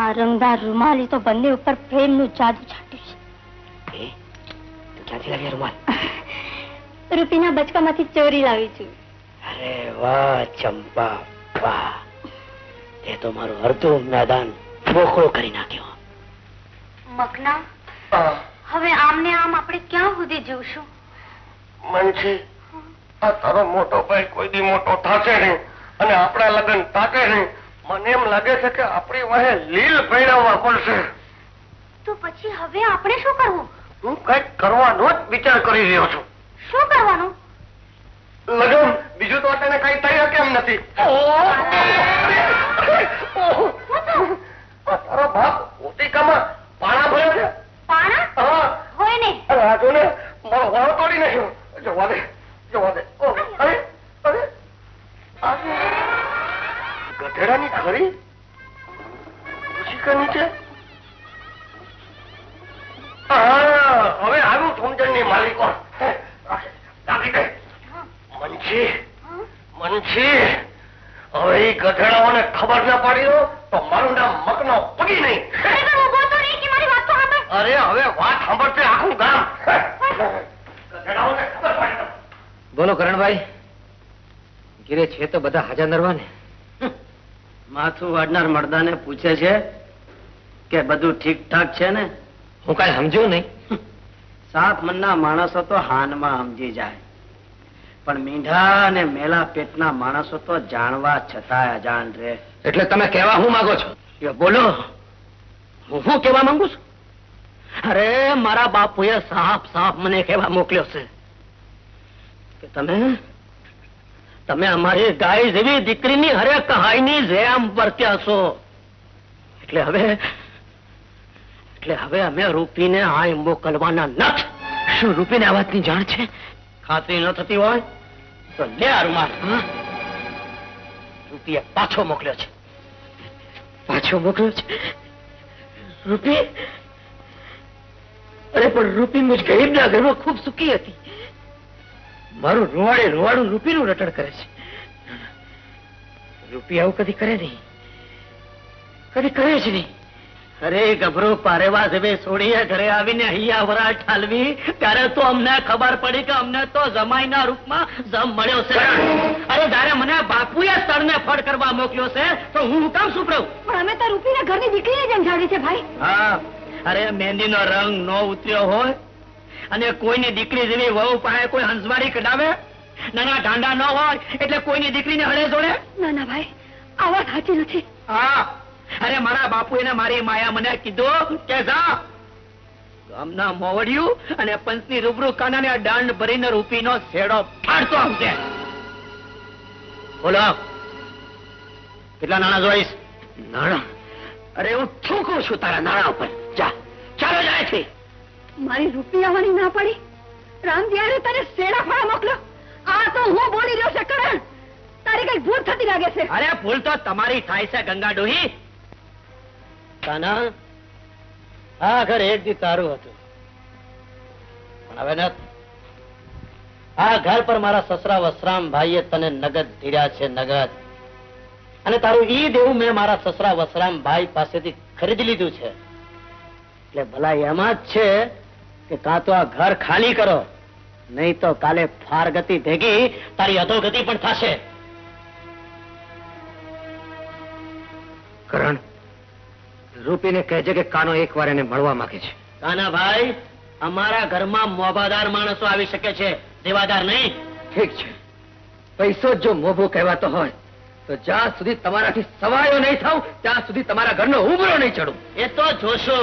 આ રંગદાર રૂમાલ તો બંને ઉપર પ્રેમનું જાદુ છાંટ્યું છે. ક્યાંથી લાવ્યા રૂમાલ? રૂપીના બચકામાંથી ચોરી લાવી છું. અરે વાહ ચંપા વાહ, તે તો મારું અડધું મેદાન બોખળો કરી નાખ્યો. મકના હવે આમને આમ આપણે ક્યાં સુધી જીવશું? મંજી, આ તારો મોટો ભાઈ કોઈ દી મોટો થશે નહીં અને આપણા લગ્ન તાકે નહીં. મને એમ લાગે છે કે આપણી વાહે લીલ પહેરાવવા પડશે. તો પછી હવે આપણે શું કરવું? હું કઈક કરવાનો જ વિચાર કરી રહ્યો છું. શું કરવાનું? લગ્ન, બીજું તો તને કઈ થઈ કેમ નથી? તારો બાપ ઓતિકામાં પાણા ભર્યો છે. પાણા હા હોય નહીં. અરે આ જો ને, મારો વાળ તોડી નાખ્યો. જવા દે, જવા દે. અરે અરે ગધેડાની ખરી ઓશિકા નીચે. હા, હવે આવ્યું સમજણની માલિકો. મંજી, મંજી, હવે એ ગધેડાઓને ખબર ના પાડી દો તો મારું નામ મકનો પગી નહીં. અરે હવે વાત સાંભળશે આખું ગામ. ગધેડાઓને ખબર પાડી દો. બોલો કરણભાઈ, ગીરે છે તો બધા હાજર નરવા ને? માથું વાડનાર મર્દાને પૂછે છે કે બધું ઠીક ઠાક છે ને? હું કઈ સમજ્યું નહીં. સાત મનના માણસો તો હાનમાં સમજી જાય, પણ મીંઢા અને મેલા પેટના માણસો તો જાણવા છતાં અજાણ રહે. એટલે તમે કહેવા હું માંગો છો? બોલો, હું શું કહેવા માંગુ છું? અરે મારા બાપુએ સાફ સાફ મને કહેવા મોકલ્યો છે કે તમે અમારી ગાય જેવી દીકરીની હરે કહાઈની જેમ વર્ત્યા છો. એટલે હવે અમે રૂપીને આ મોકલવાના નથી. શું રૂપીને આ વાતની જાણ છે? ખાતરી ન થતી હોય તો લે આ રૂમાલ. રૂપીએ પાછો મોકલ્યો છે. પાછો મોકલ્યો છે રૂપી? અરે પણ રૂપી મુજ ગરીબના ઘરમાં ખૂબ સુખી હતી. મારું રૂવાડું રૂપીનું રટણ કરે છે. રૂપી આવું કદી કરે નહીં, કદી કરે જ નહીં. અરે ગભરો પારેવા જેવે છોડીએ ઘરે આવીને અહીંયા વરાળ ઠાલવી ત્યારે તો અમને ખબર પડી કે અમને તો જમાઈના રૂપમાં જમ મળ્યો છે. અરે જયારે મને બાપુએ તળને ફળ કરવા મોકલ્યો છે તો હું કામ શું રહું? પણ અમે તો રૂપીના ઘરની દીકરીને જેમ જાણી છે ભાઈ. હા, અરે મહેંદીનો રંગ નો ઉતર્યો હોય અને કોઈની દીકરી જેવી વહુ પાસે કોઈ હંસવારી કઢાવે, નાના ઢાંડા ન હોય એટલે કોઈની દીકરીને હળે જોડે? ના ના ભાઈ, આ વાત સાચી નથી. હા, અરે મારા બાપુ એને મારી માયા મને કીધું કે જા ગામના મોવડિયું અને પંચની રૂબરૂ કાનાને દંડ ભરીને રૂપીનો શેડો ફાડતો આવશે. બોલો કેટલા નાણાં જોઈશ? નાણાં? અરે હું થૂકું છું તારા નાણાં ઉપર. જા, ચાલો જાય છે. મારી રૂપી આવવાની ના પડી. રામજીયારે તને શેડા ફાળા મોકલો. આ તો હું બોલી રહ્યો છે કરણ. તારી કઈ ભૂલ થતી લાગે છે. અરે ભૂલ તો તમારી થાય છે ગંગા ડોહી. કાના, આ ઘર એક દી તારું હતું, પણ હવે નથી. આ ઘર પર મારા સસરા વસરામ ભાઈએ તને નગદ ધીર્યા છે, નગદ. અને તારું ઈ દેવું મેં મારા સસરા વસરામ ભાઈ પાસેથી ખરીદી લીધું છે. એટલે ભલા એમાં જ છે કે કાં તો આ ઘર ખાલી કરો, નહીં તો કાલે ફારગતિ ભેગી તારી અધોગતિ પણ થશે. કરણ, રૂપીને કહેજે કે કાનો એકવાર એને મળવા માંગે છે. કાના ભાઈ, અમારા ઘરમાં મોભાદાર માણસો આવી શકે છે, દેવાદાર નહીં. ઠીક છે, પૈસો જો મોભો કહેવાતો હોય તો જ્યાં સુધી તમારાથી સવાયો નહીં થાવ ત્યાં સુધી તમારા ઘરનો ઉભરો નહીં ચડું. એ તો જોશો,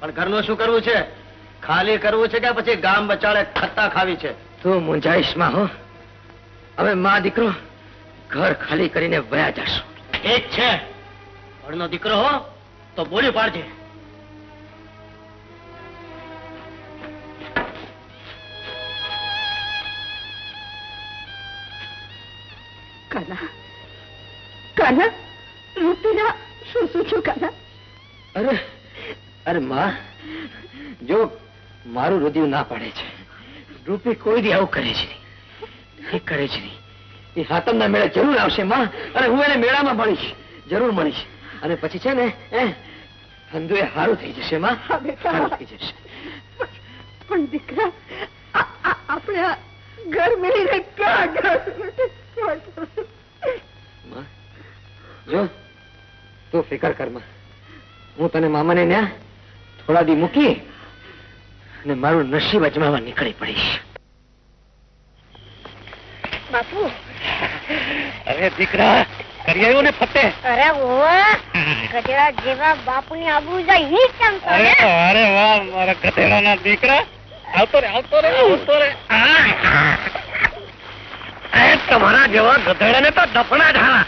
પણ ઘરનું શું કરવું છે? ખાલી કરવું છે કે પછી ગામ બચાડે ખત્તા ખાવી છે? તું મુંજાઈશમાં હો. હવે માં દીકરો ઘર ખાલી કરીને વયા જશો. ઠીક છે, ઘરનો દીકરો હો તો બોલી પાડજે. કાના, કાના, રૂપીના શું શું છું કાના? અરે અરે માં, જો મારું હૃદય ના પાડે છે. રૂપી કોઈ દી આવું કરે છે નહીં, એ કરે છે નહીં. એ હાતમના મેળે જરૂર આવશે માં, અને હું એને મેળામાં મળીશ, જરૂર મળીશ. અને પછી છે ને હંધુએ હારું થઈ જશે માં, હારું થઈ જશે. પણ દીકરા, આપણે આ ઘર મેળીને ક્યાં જો તું ફિકર કર માં, હું તને મામાને ન્યા થોડા દી મૂકી અને મારું નસીબ અજમાવા નીકળી પડીશ. બાપુ, અરે દીકરા, કરી આવ્યો ને ફતે? અરે ઓવા, ગધેડા જેવા બાપુની આબરૂ જાય ઈ કેમ કરે? અરે વાહ મારા ગધેડાના દીકરા, આવતો રે આવતો રે આવતો રે. તમારા જેવા ગધેડાને તો દફણા જ હા.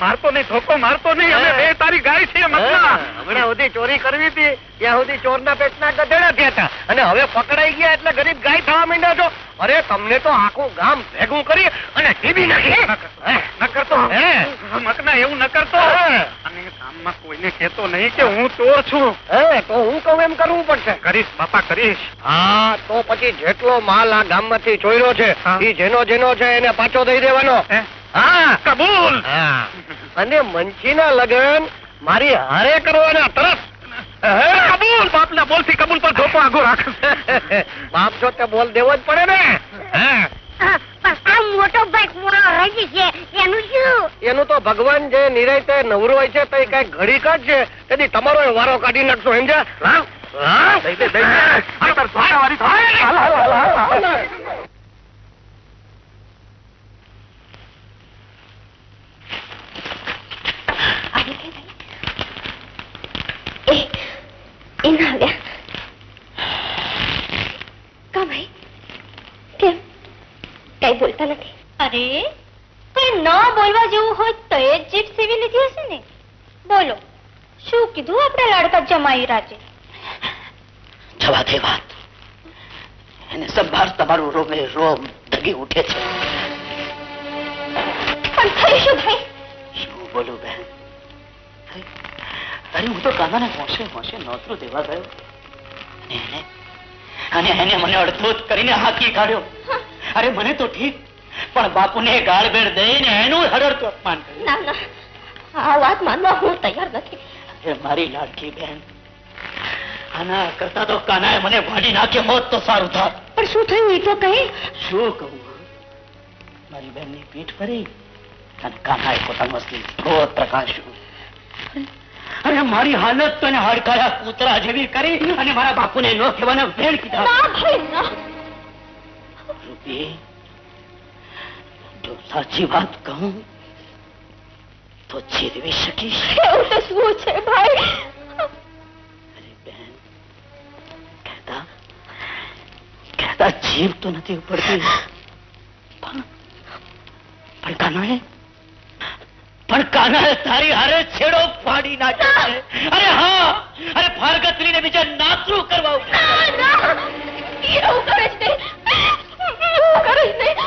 મારતો નહીં, ધોકો મારતો નહીં. અમે બે તારી ગાય છે. હમણાં સુધી ચોરી કરવી હતી ત્યાં સુધી ચોરના પેટના ગધેડા થયા હતા, અને હવે પકડાઈ ગયા એટલે ગરીબ ગાય થવા માંડ્યા છો. અરે તમને તો આખું ગામ ભેગું કરી અને ટીબી નાખી. ન કરતો મકના, એવું ન કરતો. અને ગામમાં કોઈને કહેતો નહીં કે હું ચોર છું. તો હું કહું એમ કરવું પડશે. કરીશ બાપા, કરીશ. હા, તો પછી જેટલો માલ આ ગામમાંથી ચોર્યો છે એ જેનો જેનો છે એને પાછો દઈ દેવાનો. હા, કબૂલ. અને મંચીના લગન મારી હારે કરવાના તરફ. કબૂલ. બાપના બોલ થી કબૂલ પર ધોકો આગો રાખ. બાપ જો તે બોલ દેવો જ પડે ને. આ મોટો ભાઈ મોરો રહી છે, એનું શું? એનું તો ભગવાન જે નિરાયતે નવરો હોય છે તો એ કઈ ઘડી કાઢ છે, તેથી તમારો વારો કાઢી નાખશો, સમજ્યા? કઈ બોલતા નથી. અરે કઈ ન બોલવા જેવું હોય તો એ જીભ સીવી લીધી હશે ને. બોલો, શું કીધું આપણે લાડકા જમાઈ રાજે? જવા દે વાત. એને સંભાળ, તમારું રોમે રોમ ધગી ઉઠે છે. પણ થઈ શું ભાઈ? શું બોલું બેન? અરે હું તો કાનાને હોશે હોશે નોતરું દેવા ગયો અને એને મને અડધોત કરીને હાકી કાઢ્યો. અરે મને તો ઠીક, પણ બાપુને ગાળ બેડ દઈને એનું હરડતું અપમાન કર્યું. ના ના, આ વાત માનવા હું તૈયાર નથી. અરે મારી લાડકી બેન, આના કરતા તો કાનાએ મને વાડી નાખે હોત તો સારું થાત. પણ શું થયું એ તો કહે. શું કહું? મારી બેનની પીઠ ફરી અને કાનાએ પોતાનું અસલી ક્રોધ પ્રકાશ્યું. અરે મારી હાલત તો એને હડકાયા કૂતરા જેવી કરી અને મારા બાપુને નો કહેવાના વેણ કીધા. રૂપી, જો સાચી વાત કહું તો જીરવી શકીશ. એવું તો શું છે ભાઈ? અરે બેન, કહેતા જીભ તો નથી ઉપડતી, પણ કાનાએ તારી હારે છેડો ફાડી નાખ્યો છે. અરે હા, અરે ફારગતરીને બીજા નાસરું કરવા એવું કરે જ નહીં, એવું કરે જ નહીં.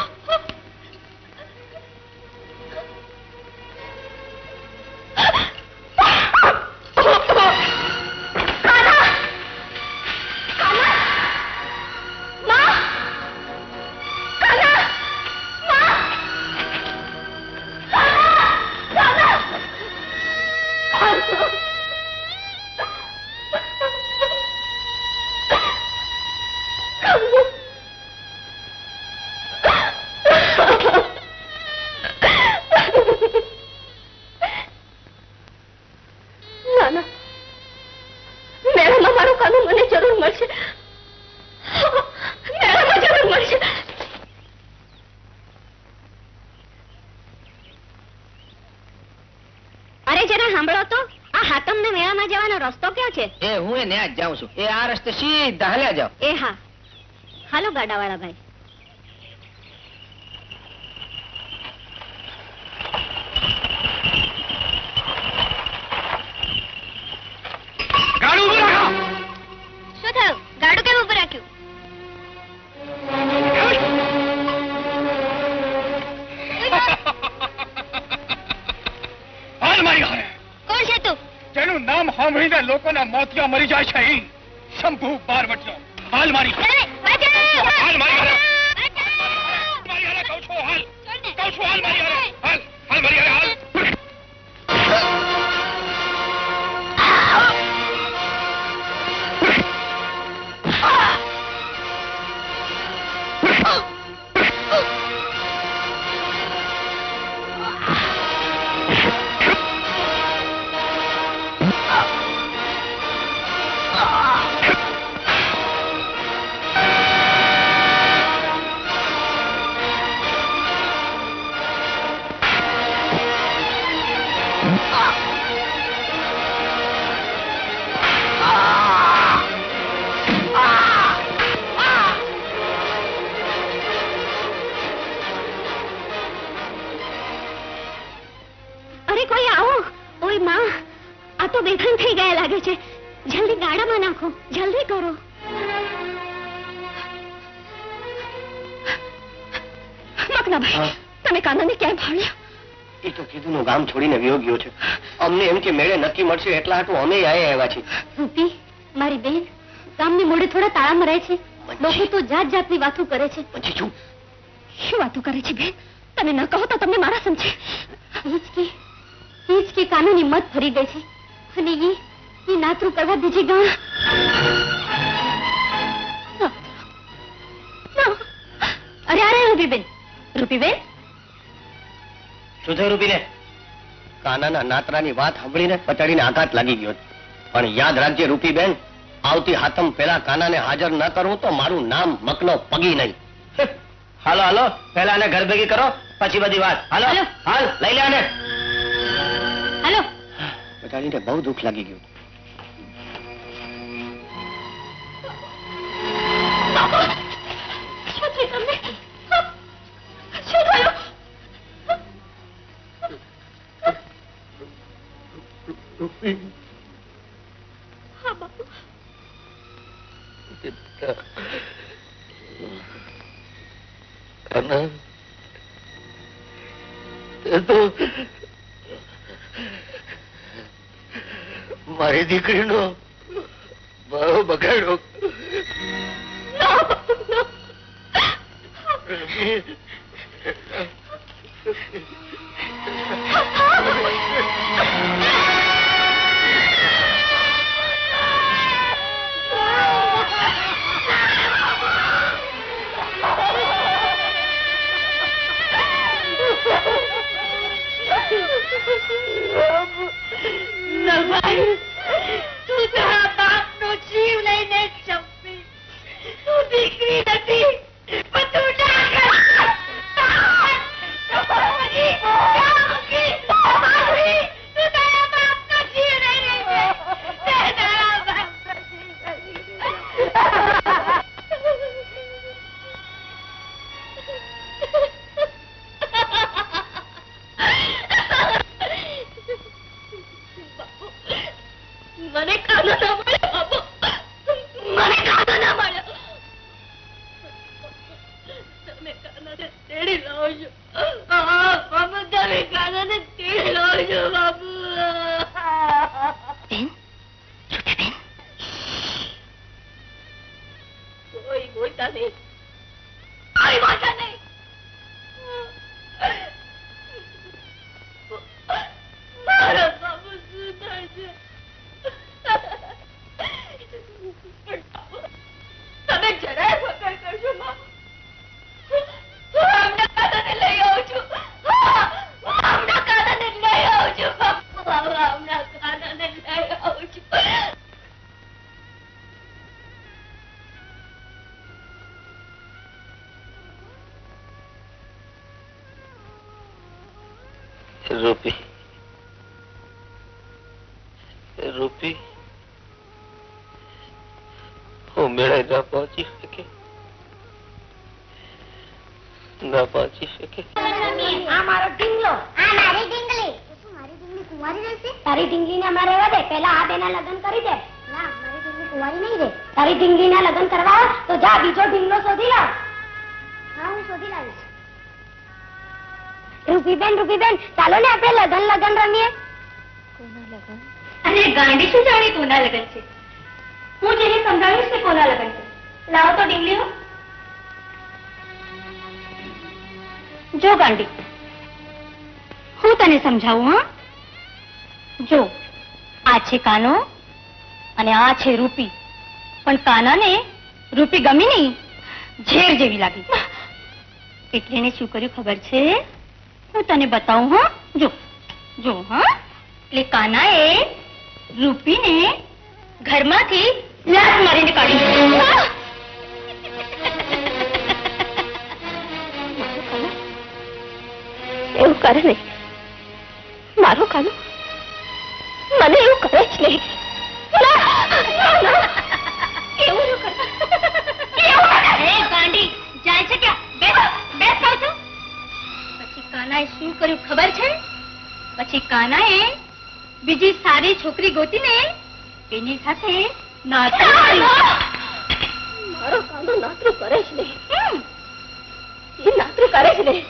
જાઉં છું. એ આ રસ્તે સીધા હાલ્યા જાઓ. એ હા, હાલો ગાડાવાળા ભાઈ. ગાડું ઉભું રાખો. શું થયું? ગાડું કેમ ઉભું રાખ્યું? હાલ મારી હારે. કોણ છે તું? તેનું નામ સાંભળીને લોકોના મોતિયા મરી જાય છે. શંભુ બારવટીયો. હાલ મારી હાલ મારી હાલ મારી હાલ કહું છું. હાલ કહું છું. હાલ મારી હાલ હાલ મારી હાલ. જલ્દી ગાડામાં નાખો, જલ્દી કરો. મકનાભાઈ, તમે કાનાને ક્યાંય ભાળ્યા? એ તો કીધું નું ગામ છોડીને વિયો ગયો છે. અમને એમ કે મેળે નક્કી મળશે એટલા હાટું અમે આયા આવ્યા છીએ. રૂપી, મારી બેન, ગામની મોડે થોડા તાળામાં રહે છે. લોકો તો જાત જાતની વાતો કરે છે. પછી શું વાતો કરે છે બેન? તમે ન કહો તો તમને મારા સમજે. ઈ જ કે કાનૂની મત ફરી ગઈ છે અને એ નાતરું કરવા દીજે ગા. અરે અરે રૂપીબેન, રૂપીબેન શું થયું રૂપીને? કાનાના નાતરાની વાત સાંભળીને પચાડીને આઘાત લાગી ગયો. પણ યાદ રાખજે રૂપીબેન, આવતી હાતમ પેલા કાનાને હાજર ન કરવું તો મારું નામ મકનો પગી નહીં. હાલો હાલો, પેલા આને ઘર ભેગી કરો, પછી બધી વાત. હાલો હાલ, લઈ લે આને. હાલો. પચાડીને બહુ દુઃખ લાગી ગયું. શું થયું તમને? શું થયું? હા બાપુ. મારી દીકરીનો બહુ બગાડ્યો. તું તારા બાપનો જીવ લઈને ચંપી. તું દીકરી નથી, પણ તું रूपी रूपी वो मेरे ना पहुंची सके આ મારો ઢીંગલો આ મારી ઢીંગલી શું મારી ઢીંગલી કુંવારી રહેશે તારી ઢીંગલીને અમારે રહેવા દે પહેલા આ બેના લગ્ન કરી દે ના મારી ઢીંગલી કુંવારી નહીં રહે તારી ઢીંગલીના લગ્ન કરવા તો જા બીજો ઢીંગલો શોધી લાવ હા હું શોધી લાવીશ રૂપીબેન ચાલો ને આપણે લગન રમીએ કોના લગન અરે ગાંડી શું જાણે કોના લગન છે હું જેને સમજાવીશ કે કોના લગન છે લાવો તો ઢીંગલીઓ જો ગાંડી હું તને સમજાવું હા જો આ છે કાનો અને આ છે રૂપી પણ કાનાને રૂપી ગમી નહીં ઝેર જેવી લાગી એટલે એને શું કર્યું ખબર છે હું તને બતાવું હા જો જો હા એટલે કાનાએ રૂપીને ઘરમાંથી લાત મારીને કાઢી એવું કરે નહીં મારો કાનો મને એવું કરે જ નહીં ગાંડી જાય છે ક્યાં બેસ ખાવ છું પછી કાનાએ શું કર્યું ખબર છે પછી કાનાએ બીજી સારી છોકરી ગોતીને એની સાથે નાતરું મારો કાનો નાતરું કરે જ નહીં એ નાતરું કરે જ નહીં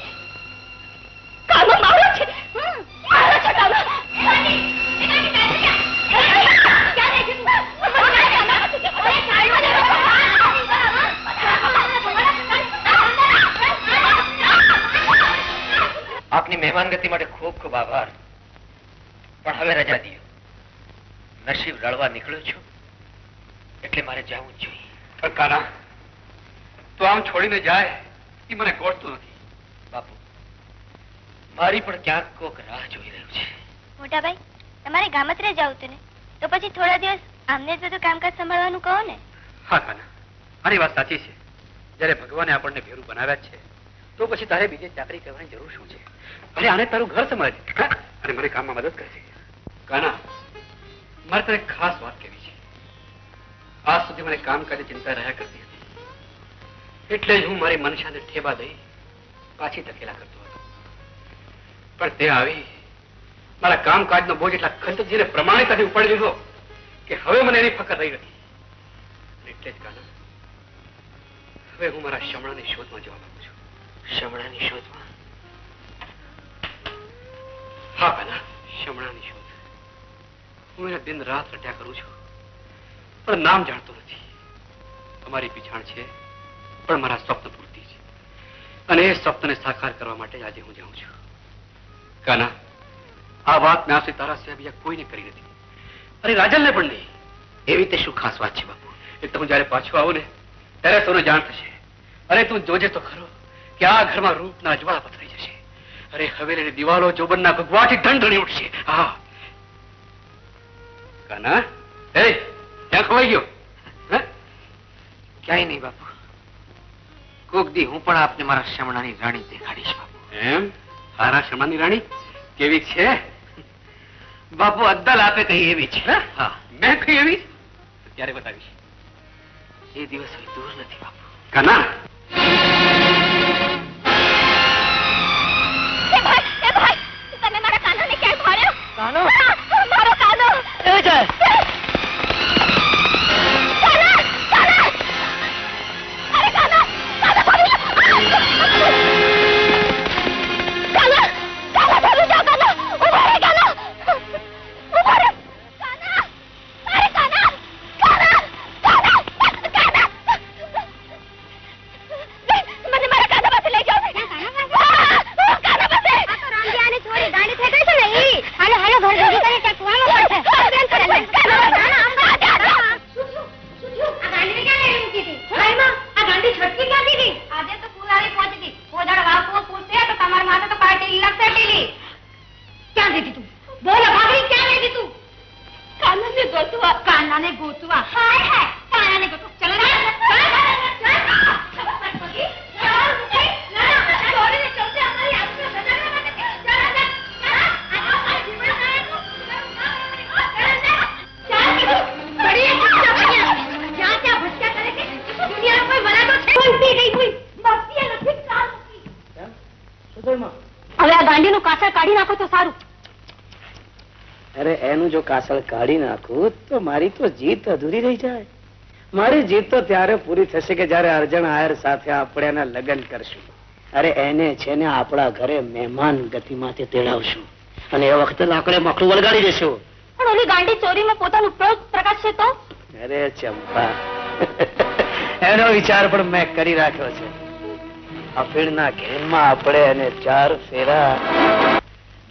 કાનો મારો છે કાનો આપની મહેમાનગતિ માટે ખૂબ ખૂબ આભાર પણ હવે રજા દિયો નસીબ રળવા નીકળ્યો છું એટલે મારે જવું જ જોઈએ પણ કાના તો આમ છોડીને જાય એ મને ગોઠતું નથી બાપુ મારી પણ ક્યાંક કોક રાહ જોઈ રહ્યું છે મોટા ભાઈ તમારે ગામ જ રહી જાવ તું ને તો પછી થોડા દિવસ આમને જ બધું કામકાજ સંભાળવાનું કહો ને હા કાના આની વાત સાચી છે જયારે ભગવાને આપણને ભેરું બનાવ્યા છે તો પછી તારે બીજે ચાકરી કરવાની જરૂર શું છે ભલે આને તારું ઘર સમજ અને મને કામમાં મદદ કરે છે કાના મારે તને ખાસ વાત કહેવી છે આજ સુધી મને કામકાજની ચિંતા રહ્યા કરતી હતી એટલે જ હું મારી મનસાને ઠેબા દઈ પાછી ધકેલા કરતો હતો પણ તે આવી મારા કામકાજનો બોજ એટલા ખંતજીને પ્રમાણિકતાથી ઉપાડી દીધો કે હવે મને એની ફકર રહી નથી એટલે જ કાના હવે હું મારા શમણાની શોધમાં જવા માંગુ છું શમણાની શોધમાં હા કાના શમણાની શોધ હું એને દિન રાત રટ્યા કરું છું પણ નામ જાણતો નથી અમારી પીછાણ છે પણ મારા સ્વપ્ન પૂરતી છે અને એ સ્વપ્નને સાકાર કરવા માટે આજે હું જાઉં છું કાના આ વાત મેં આજે તારા સિવાય બીજા કોઈને કરી નથી અરે રાજલને પણ નહીં એવી તે શું ખાસ વાત છે બાપુ એ તો હું જયારે પાછું આવું ને ત્યારે તને જાણ થશે અરે તું જોજે તો ખરો કે આ ઘરમાં રૂપના અજવાળા પથરાઈ જશે અરે હવેલીની દિવાલો જોબનના ભગવાથી ઢંઢણી ઉઠશે હા કાના એ ક્યાં ખવાઈ ગયો ક્યાંય નહીં બાપુ કોક દી હું પણ આપને મારા શમણાની રાણી દેખાડીશ બાપુ એમ હારા શર્માની રાણી કેવી છે? બાપુ અદ્દલ આપે કઈ એવી છે. હા, મેં કઈ એવી ક્યારે બતાવીશ? એ દિવસ હવે દૂર નથી બાપુ. કાના તમે મારા કાનાને ક્યાં ભાળ્યો? કાનો? મારો કાનો એ જાય. કાના! કાના! અરે કાના! કાના ભાળી લો! કાના! કાના ભાળી જાઓ કાના! ઉભા રહે કાના! ઉભા રહે! કાના! અરે કાના! કાના! કાના! કાના! મને મારા કાના પાસે લઈ જાઓ. કાના પાસે! આ તો રામજીયાની છોરી ગાંડી થઈ ગઈ છે ને ઈ. હાલો હાલો ઘર ભેગી કરી ટકવામાં પડશે. કાનાને ગોતવા. હાય હાય કાનાને ગોતવા. ચલો હવે આ ગાંડીનું કાસળ કાઢી નાખો તો સારું. અરે એનું જો કાસળ કાઢી નાખું તો મારી તો જીત અધૂરી રહી જાય. મારી જીત તો ત્યારે પૂરી થશે કે જયારે અર્જણ આયર સાથે આપણે એના લગ્ન કરશું. અરે એને છે ને આપણા ઘરે મહેમાન ગતિમાંથી તેડાવશું અને એ વખતે લાકડે મકડું વળગાડી દેશું. પણ ઓલી ગાંડી ચોરીમાં પોતાનું પ્રોત પ્રકાશશે તો? અરે ચંપા એનો વિચાર પણ મેં કરી રાખ્યો છે. અફીણના ઘેરમાં આપણે એને 4 ફેરા.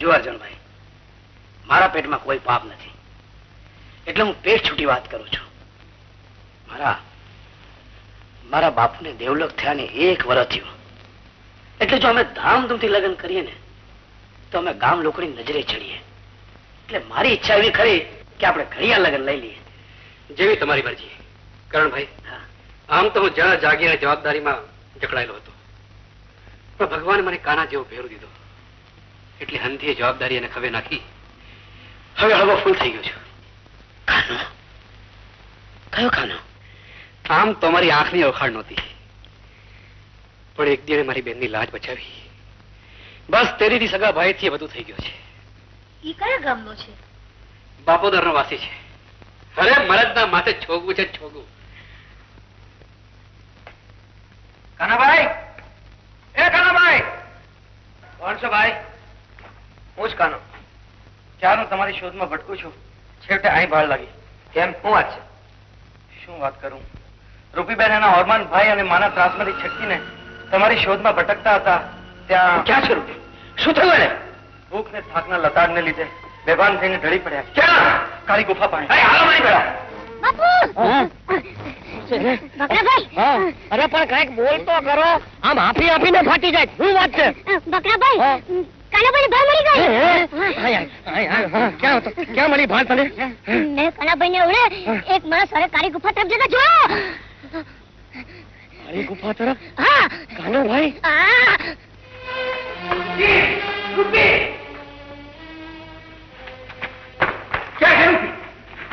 જો અર્જણભાઈ, મારા પેટમાં કોઈ પાપ નથી એટલે હું પેટ છૂટી વાત કરું છું. મારા બાપુને દેવલોક થયા ને 1 વર્ષ થયું એટલે જો અમે ધામધૂમથી લગ્ન કરીએ ને તો અમે ગામ લોકોની નજરે ચડીએ. એટલે મારી ઈચ્છા એવી ખરી કે આપણે ઘડિયા લગ્ન લઈ લઈએ. જેવી તમારી મરજી. કરણભાઈ, આમ તો હું જ્યાં જાગીને જવાબદારીમાં જકડાયેલો હતો, પણ ભગવાને મને કાના જેવો ભેરું દીધો એટલે હંધીએ જવાબદારી એને ખભે નાખી હવે હળવો ફૂલ થઈ ગયો છું. કાનો? કયો કાનો? આમ તો મારી આંખની ઓખાડ નહોતી, પણ એક દિવસે મારી બેનની લાજ બચાવી. બસ તેરીથી સગા ભાઈથી બધું થઈ ગયું છે. ઈ કયા ગામનો છે? બાપોદરનો વાસી છે. અરે મરદના માથે છોગવું છે છોગવું. કાનાભાઈ, એ કાનાભાઈ! કોણ છો ભાઈ? હું જ કાનો. ક્યારનું તમારી શોધમાં ભટકું છું, છેવટે અહીં ભાળ લાગી. કેમ, શું વાત છે? શું વાત કરું? રૂપીબેન એના ઓરમાન ભાઈ અને માના ત્રાસમાંથી છટકીને તમારી શોધમાં ભટકતા હતા ત્યાં. ક્યાં છે રૂપી? શું થયું એને? ભૂખ ને થાકના લતાડને લીધે બેભાન થઈને ઢળી પડ્યા. ક્યાં? કાળી ગુફા પાસે. હાલો મારી બેડા. બકરાભાઈ! અરે પણ કઈક બોલ તો કરો. આમ હાફી હાફીને ફાટી જાય. શું વાત છે? બકરાભાઈ, કાનાભાઈ ભાર મળી ગઈ. ક્યાં મળી ભાળ તને? મેં કાનાભાઈ ને ઓળે એક માણસ અરે કાળી ગુફા તરફ જતા જોયો. કાળી ગુફા તરફ? હા. કાનો ભાઈ? હા. રૂપી! ક્યાં છે રૂપી?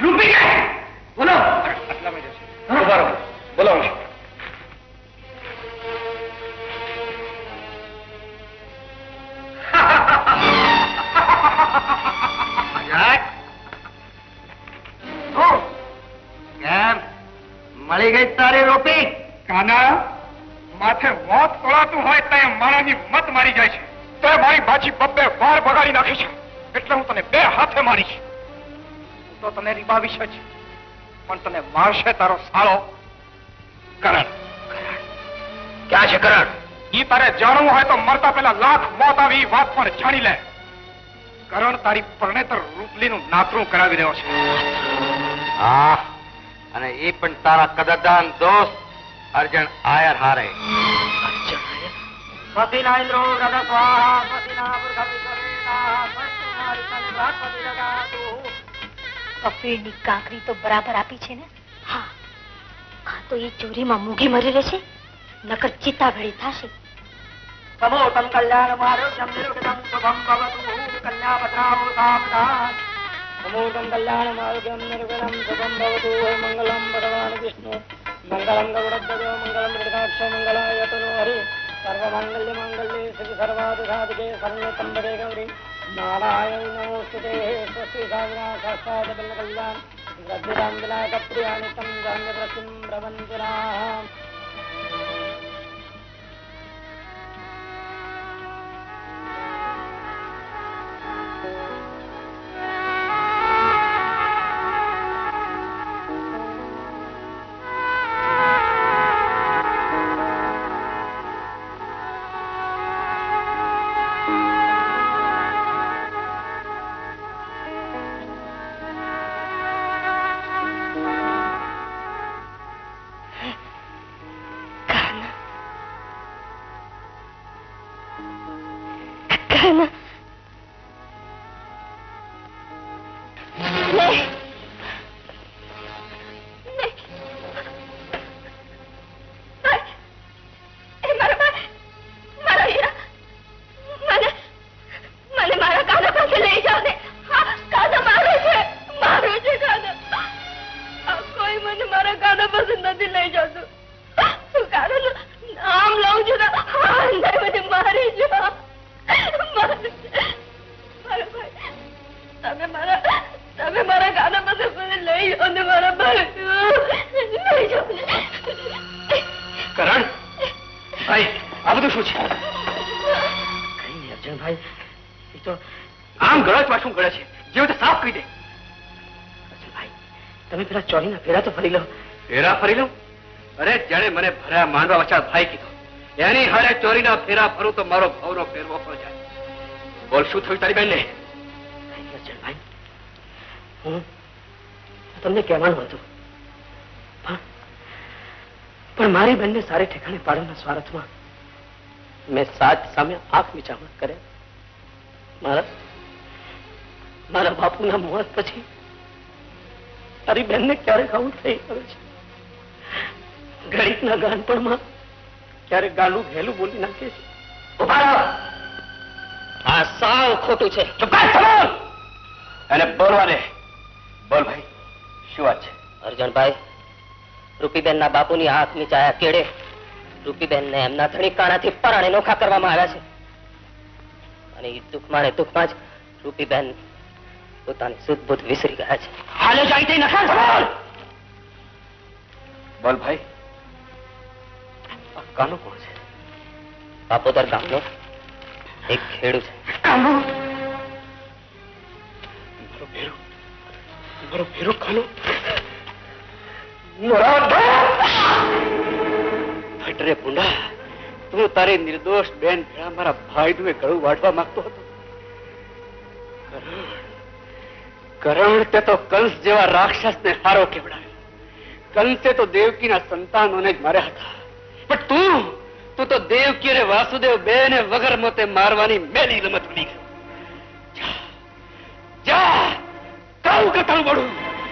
રૂપી ક્યાં? બોલો. આટલામાં જશે. ઉભા રહો. બોલાવું છું. કેમ મળી ગઈ તારી રૂપી? કાના, માથે મોત તોળાતું હોય ત્યાં મારાની મત મારી જાય છે. તે મારી બાજી 2 વાર બગાડી નાખી છે એટલે હું તને 2 હાથે મારીશ. હું તો તને રીબાવીશ જ, પણ તને મારશે તારો સાળો કરણ. ક્યાં છે કરણ? ઈ તારે જાણવું હોય તો મરતા પહેલા લાખ મોત આવી ઈ વાત પણ જાણી લે. કરણ તારી પરણેતર રૂપલીનું નાતરું કરાવી રહ્યો છે. હા, અને એ પણ તારા કદરદાન દોસ્ત અર્જણ આયર હારે. કફીરની કાંકરી તો બરાબર આપી છે ને? હા. આ તો એ ચોરીમાં મૂંગી મરી રહેશે, નકર ચિત્તા ભેળી થશે. समोतम कल्याणमारोग्यम निर्विघ्नं शुभं भवतु कन्याभद्रावो सावधान समोतम कल्याणमारोग्यम निर्विघ्नं शुभं भवतु मंगलम भगवान विष्णु मंगलम गरुड़ध्वजो मंगलम मृगाक्ष मंगलाय तनो हरि सर्वमंगल्य मंगल्ये शिव सर्वाधिसाधिके शरण्यत्र्यंबके गौरी नारायण नमोस्तुते स्वस्ति साविना साक्षात् कल्याण गद्दिरां विनायकप्रियानितं धान्यप्रतिं प्रवन्दिनाः फेरा फरू तो मारो भावनो फेरवो पड़ जाए बोल शू थयुं तारी बेनने भाई हूँ तमने कहेवानुं हतुं पण मारी बेनने सारे ठेकाणे पाडवाना स्वार्थमां मैं साथ सामे आंख मीचामण करे मारा बापूना मोत पछी तारी बेनने क्यारे आવું થઈ આવે છે ગણિતના ગાનપણમાં ક્યારે ગાલું ઘેલું બોલી નાખે છે ઉભા રહો આ સાવ ખોટું છે ચૂપ કર અને બોલવા દે બોલ ભાઈ શું વાત છે અર્જણભાઈ રૂપીબેનના બાપુની આંખ નીચાયા કેડે રૂપીબેનને એમના ધણી કાણાથી પરાણે નોખા કરવામાં આવ્યા છે અને એ દુઃખમાં જ રૂપીબેન પોતાની સુધ બુદ્ધ વિસરી ગયા છે હાલે જાય તે નખા બોલ ભાઈ કાનો કોણ છે બાપોદર ગામનો એક ખેડૂ છે કાનો મારો ભેરો કાનો ફટરે પુંડા તું તારી નિર્દોષ બેન ભેળા મારા ભાઈ નું ગળું વાઢવા માંગતો હતો કરણ તે તો કંસ જેવા રાક્ષસ ને હારો કેવડાવ્યો કંસે તો દેવકીના સંતાનોને જ માર્યા હતા પણ તું તો દેવકી અને વાસુદેવ બે ને વગર મોતે મારવાની મેલી રમત બની ગયો જા કહું કે તારું બળું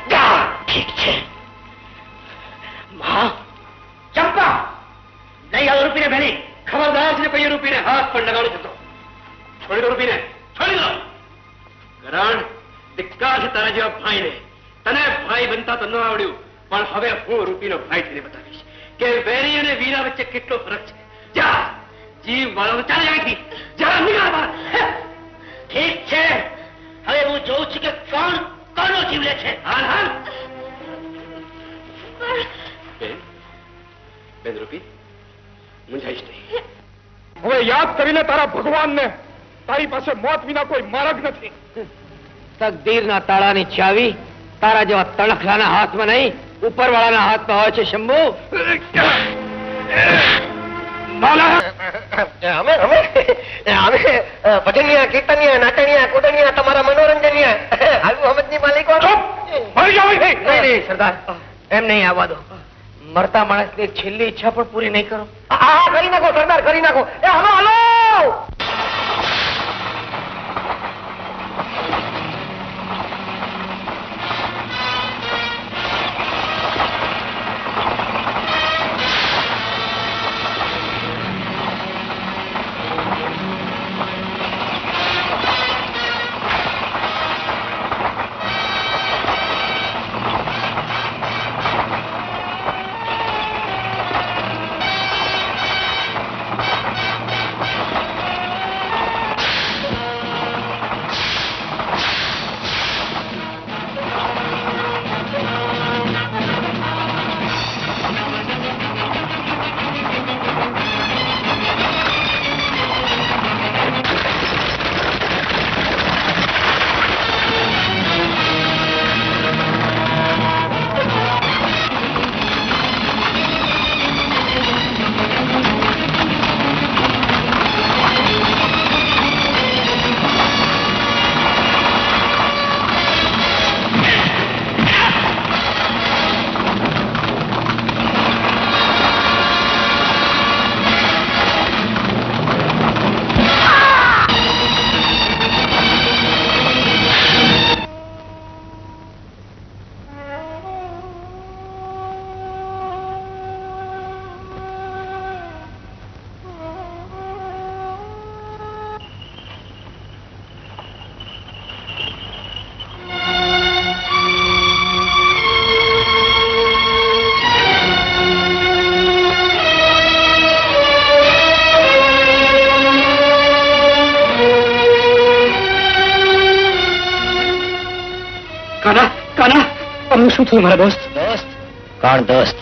જા ઠીક છે માં ચંપા નહીં આવ રૂપીને બેની ખબરદાર છે કોઈ રૂપીને હાથ પણ લગાડી જતો છોડી દો રૂપીને છોડી દો કરણ દિક્કાર છે તારા જેવા ભાઈને તને ભાઈ બનતા તો ન આવડ્યું પણ હવે હું રૂપીનો ભાઈ થઈને બતાવીશ કે વેરી અને વીરા વચ્ચે કેટલો ફરક છે જા જીવ વાળો ચાલે અહીંથી જા નીકળ બહાર ઠીક છે હવે હું જોઉં છું કે કોણ કોનો જીવ લે છે હાલ હાલ બેન રૂપી મૂંઝાઈશ નહીં હવે યાદ કરીને તારા ભગવાનને તારી પાસે મોત વિના કોઈ માર્ગ નથી તકદીરના તાળાની ચાવી તારા જેવા તણખલાના હાથમાં નહીં ઉપરવાળાના હાથમાં હોય છે શંભુ ભજનિયા કીર્તનિયા નાટણિયા કુડનિયા તમારા મનોરંજનિયા આવ્યું સમજની માલિકો નહીં સરદાર એમ નહીં આવવા દો મરતા માણસની છેલ્લી ઈચ્છા પણ પૂરી નહીં કરો હા કરી નાખો સરદાર કરી નાખો હાલો હાલો કાના અમે શું થયું મારા દોસ્ત? દોસ્ત? કોણ દોસ્ત?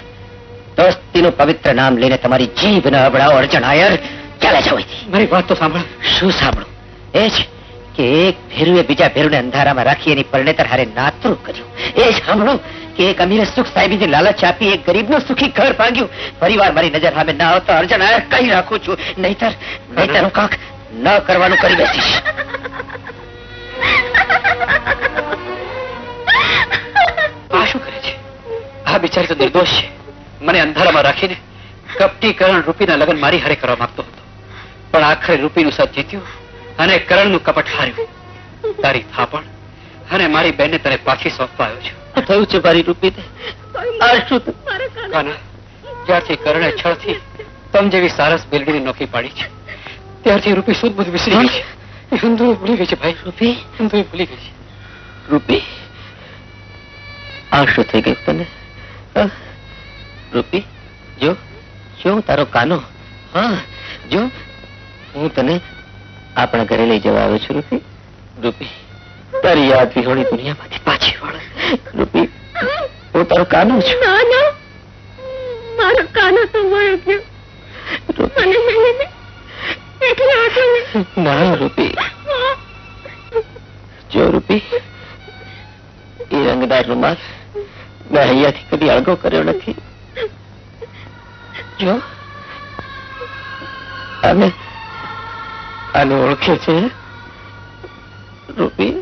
દોસ્તીનું પવિત્ર નામ લઈને તમારી જીભ ન અબડાવો અર્જુન આયર. ચાલે જાઓ અહીંથી. મારી વાત તો સાંભળ. શું સાંભળું? એ જ કે એક ભેરુએ બીજા ભેરુને અંધારામાં રાખી એની પરણેતર હારે નાતરું કર્યું. એ જ સાંભળો કે એક અમીરે સુખ સાહેબીની લાલચ આપી એક ગરીબનું સુખી ઘર ભાંગ્યું. પરિવાર મારી નજર સામે ના આવતો અર્જુન આયર કહી રાખું છું. નહીતર હું કાંક ન કરવાનું કરી બેસીશ. આ શું કરે છે? આ બિચારી તો નિર્દોષ છે. મને અંધારામાં રાખીને કપટી કરણ રૂપીના લગ્ન મારી હારે કરવા માંગતો હતો, પણ આખરે રૂપીનું સાથ જીત્યું અને કરણનું કપટ હાર્યું. તારી થાપણ અને મારી બેનને તને પાછી સોંપવા આવ્યો છું. થયું છે મારી રૂપીને. આ શું કાના, જ્યારથી કરણે છળથી તમ જેવી સારસ બેલડીની નોકરી પાડી છે ત્યારથી રૂપી સુધ બુધ વિસરી ગઈ છે. અંધો ભૂલી ગઈ છે ભાઈ. રૂપી અંધો ભૂલી ગઈ છે. રૂપી, આ શું થઈ ગયું તને? રૂપી, જો જો તારો કાનો. હા, જો હું તને આપણા ઘરે લઈ જવા આવ્યો છું. રૂપી, રૂપી, તારી યાદ વિહોણી દુનિયામાંથી પાછી વળ. રૂપી, હું તારો કાનો છું. મારો કાનો તો મળી ગયો. ના રૂપી, જો રૂપી, એ રંગદાર રૂમાલ મેં અહીંયાથી કદી અળગો કર્યો નથી. જો આને ઓળખે છે રૂપી?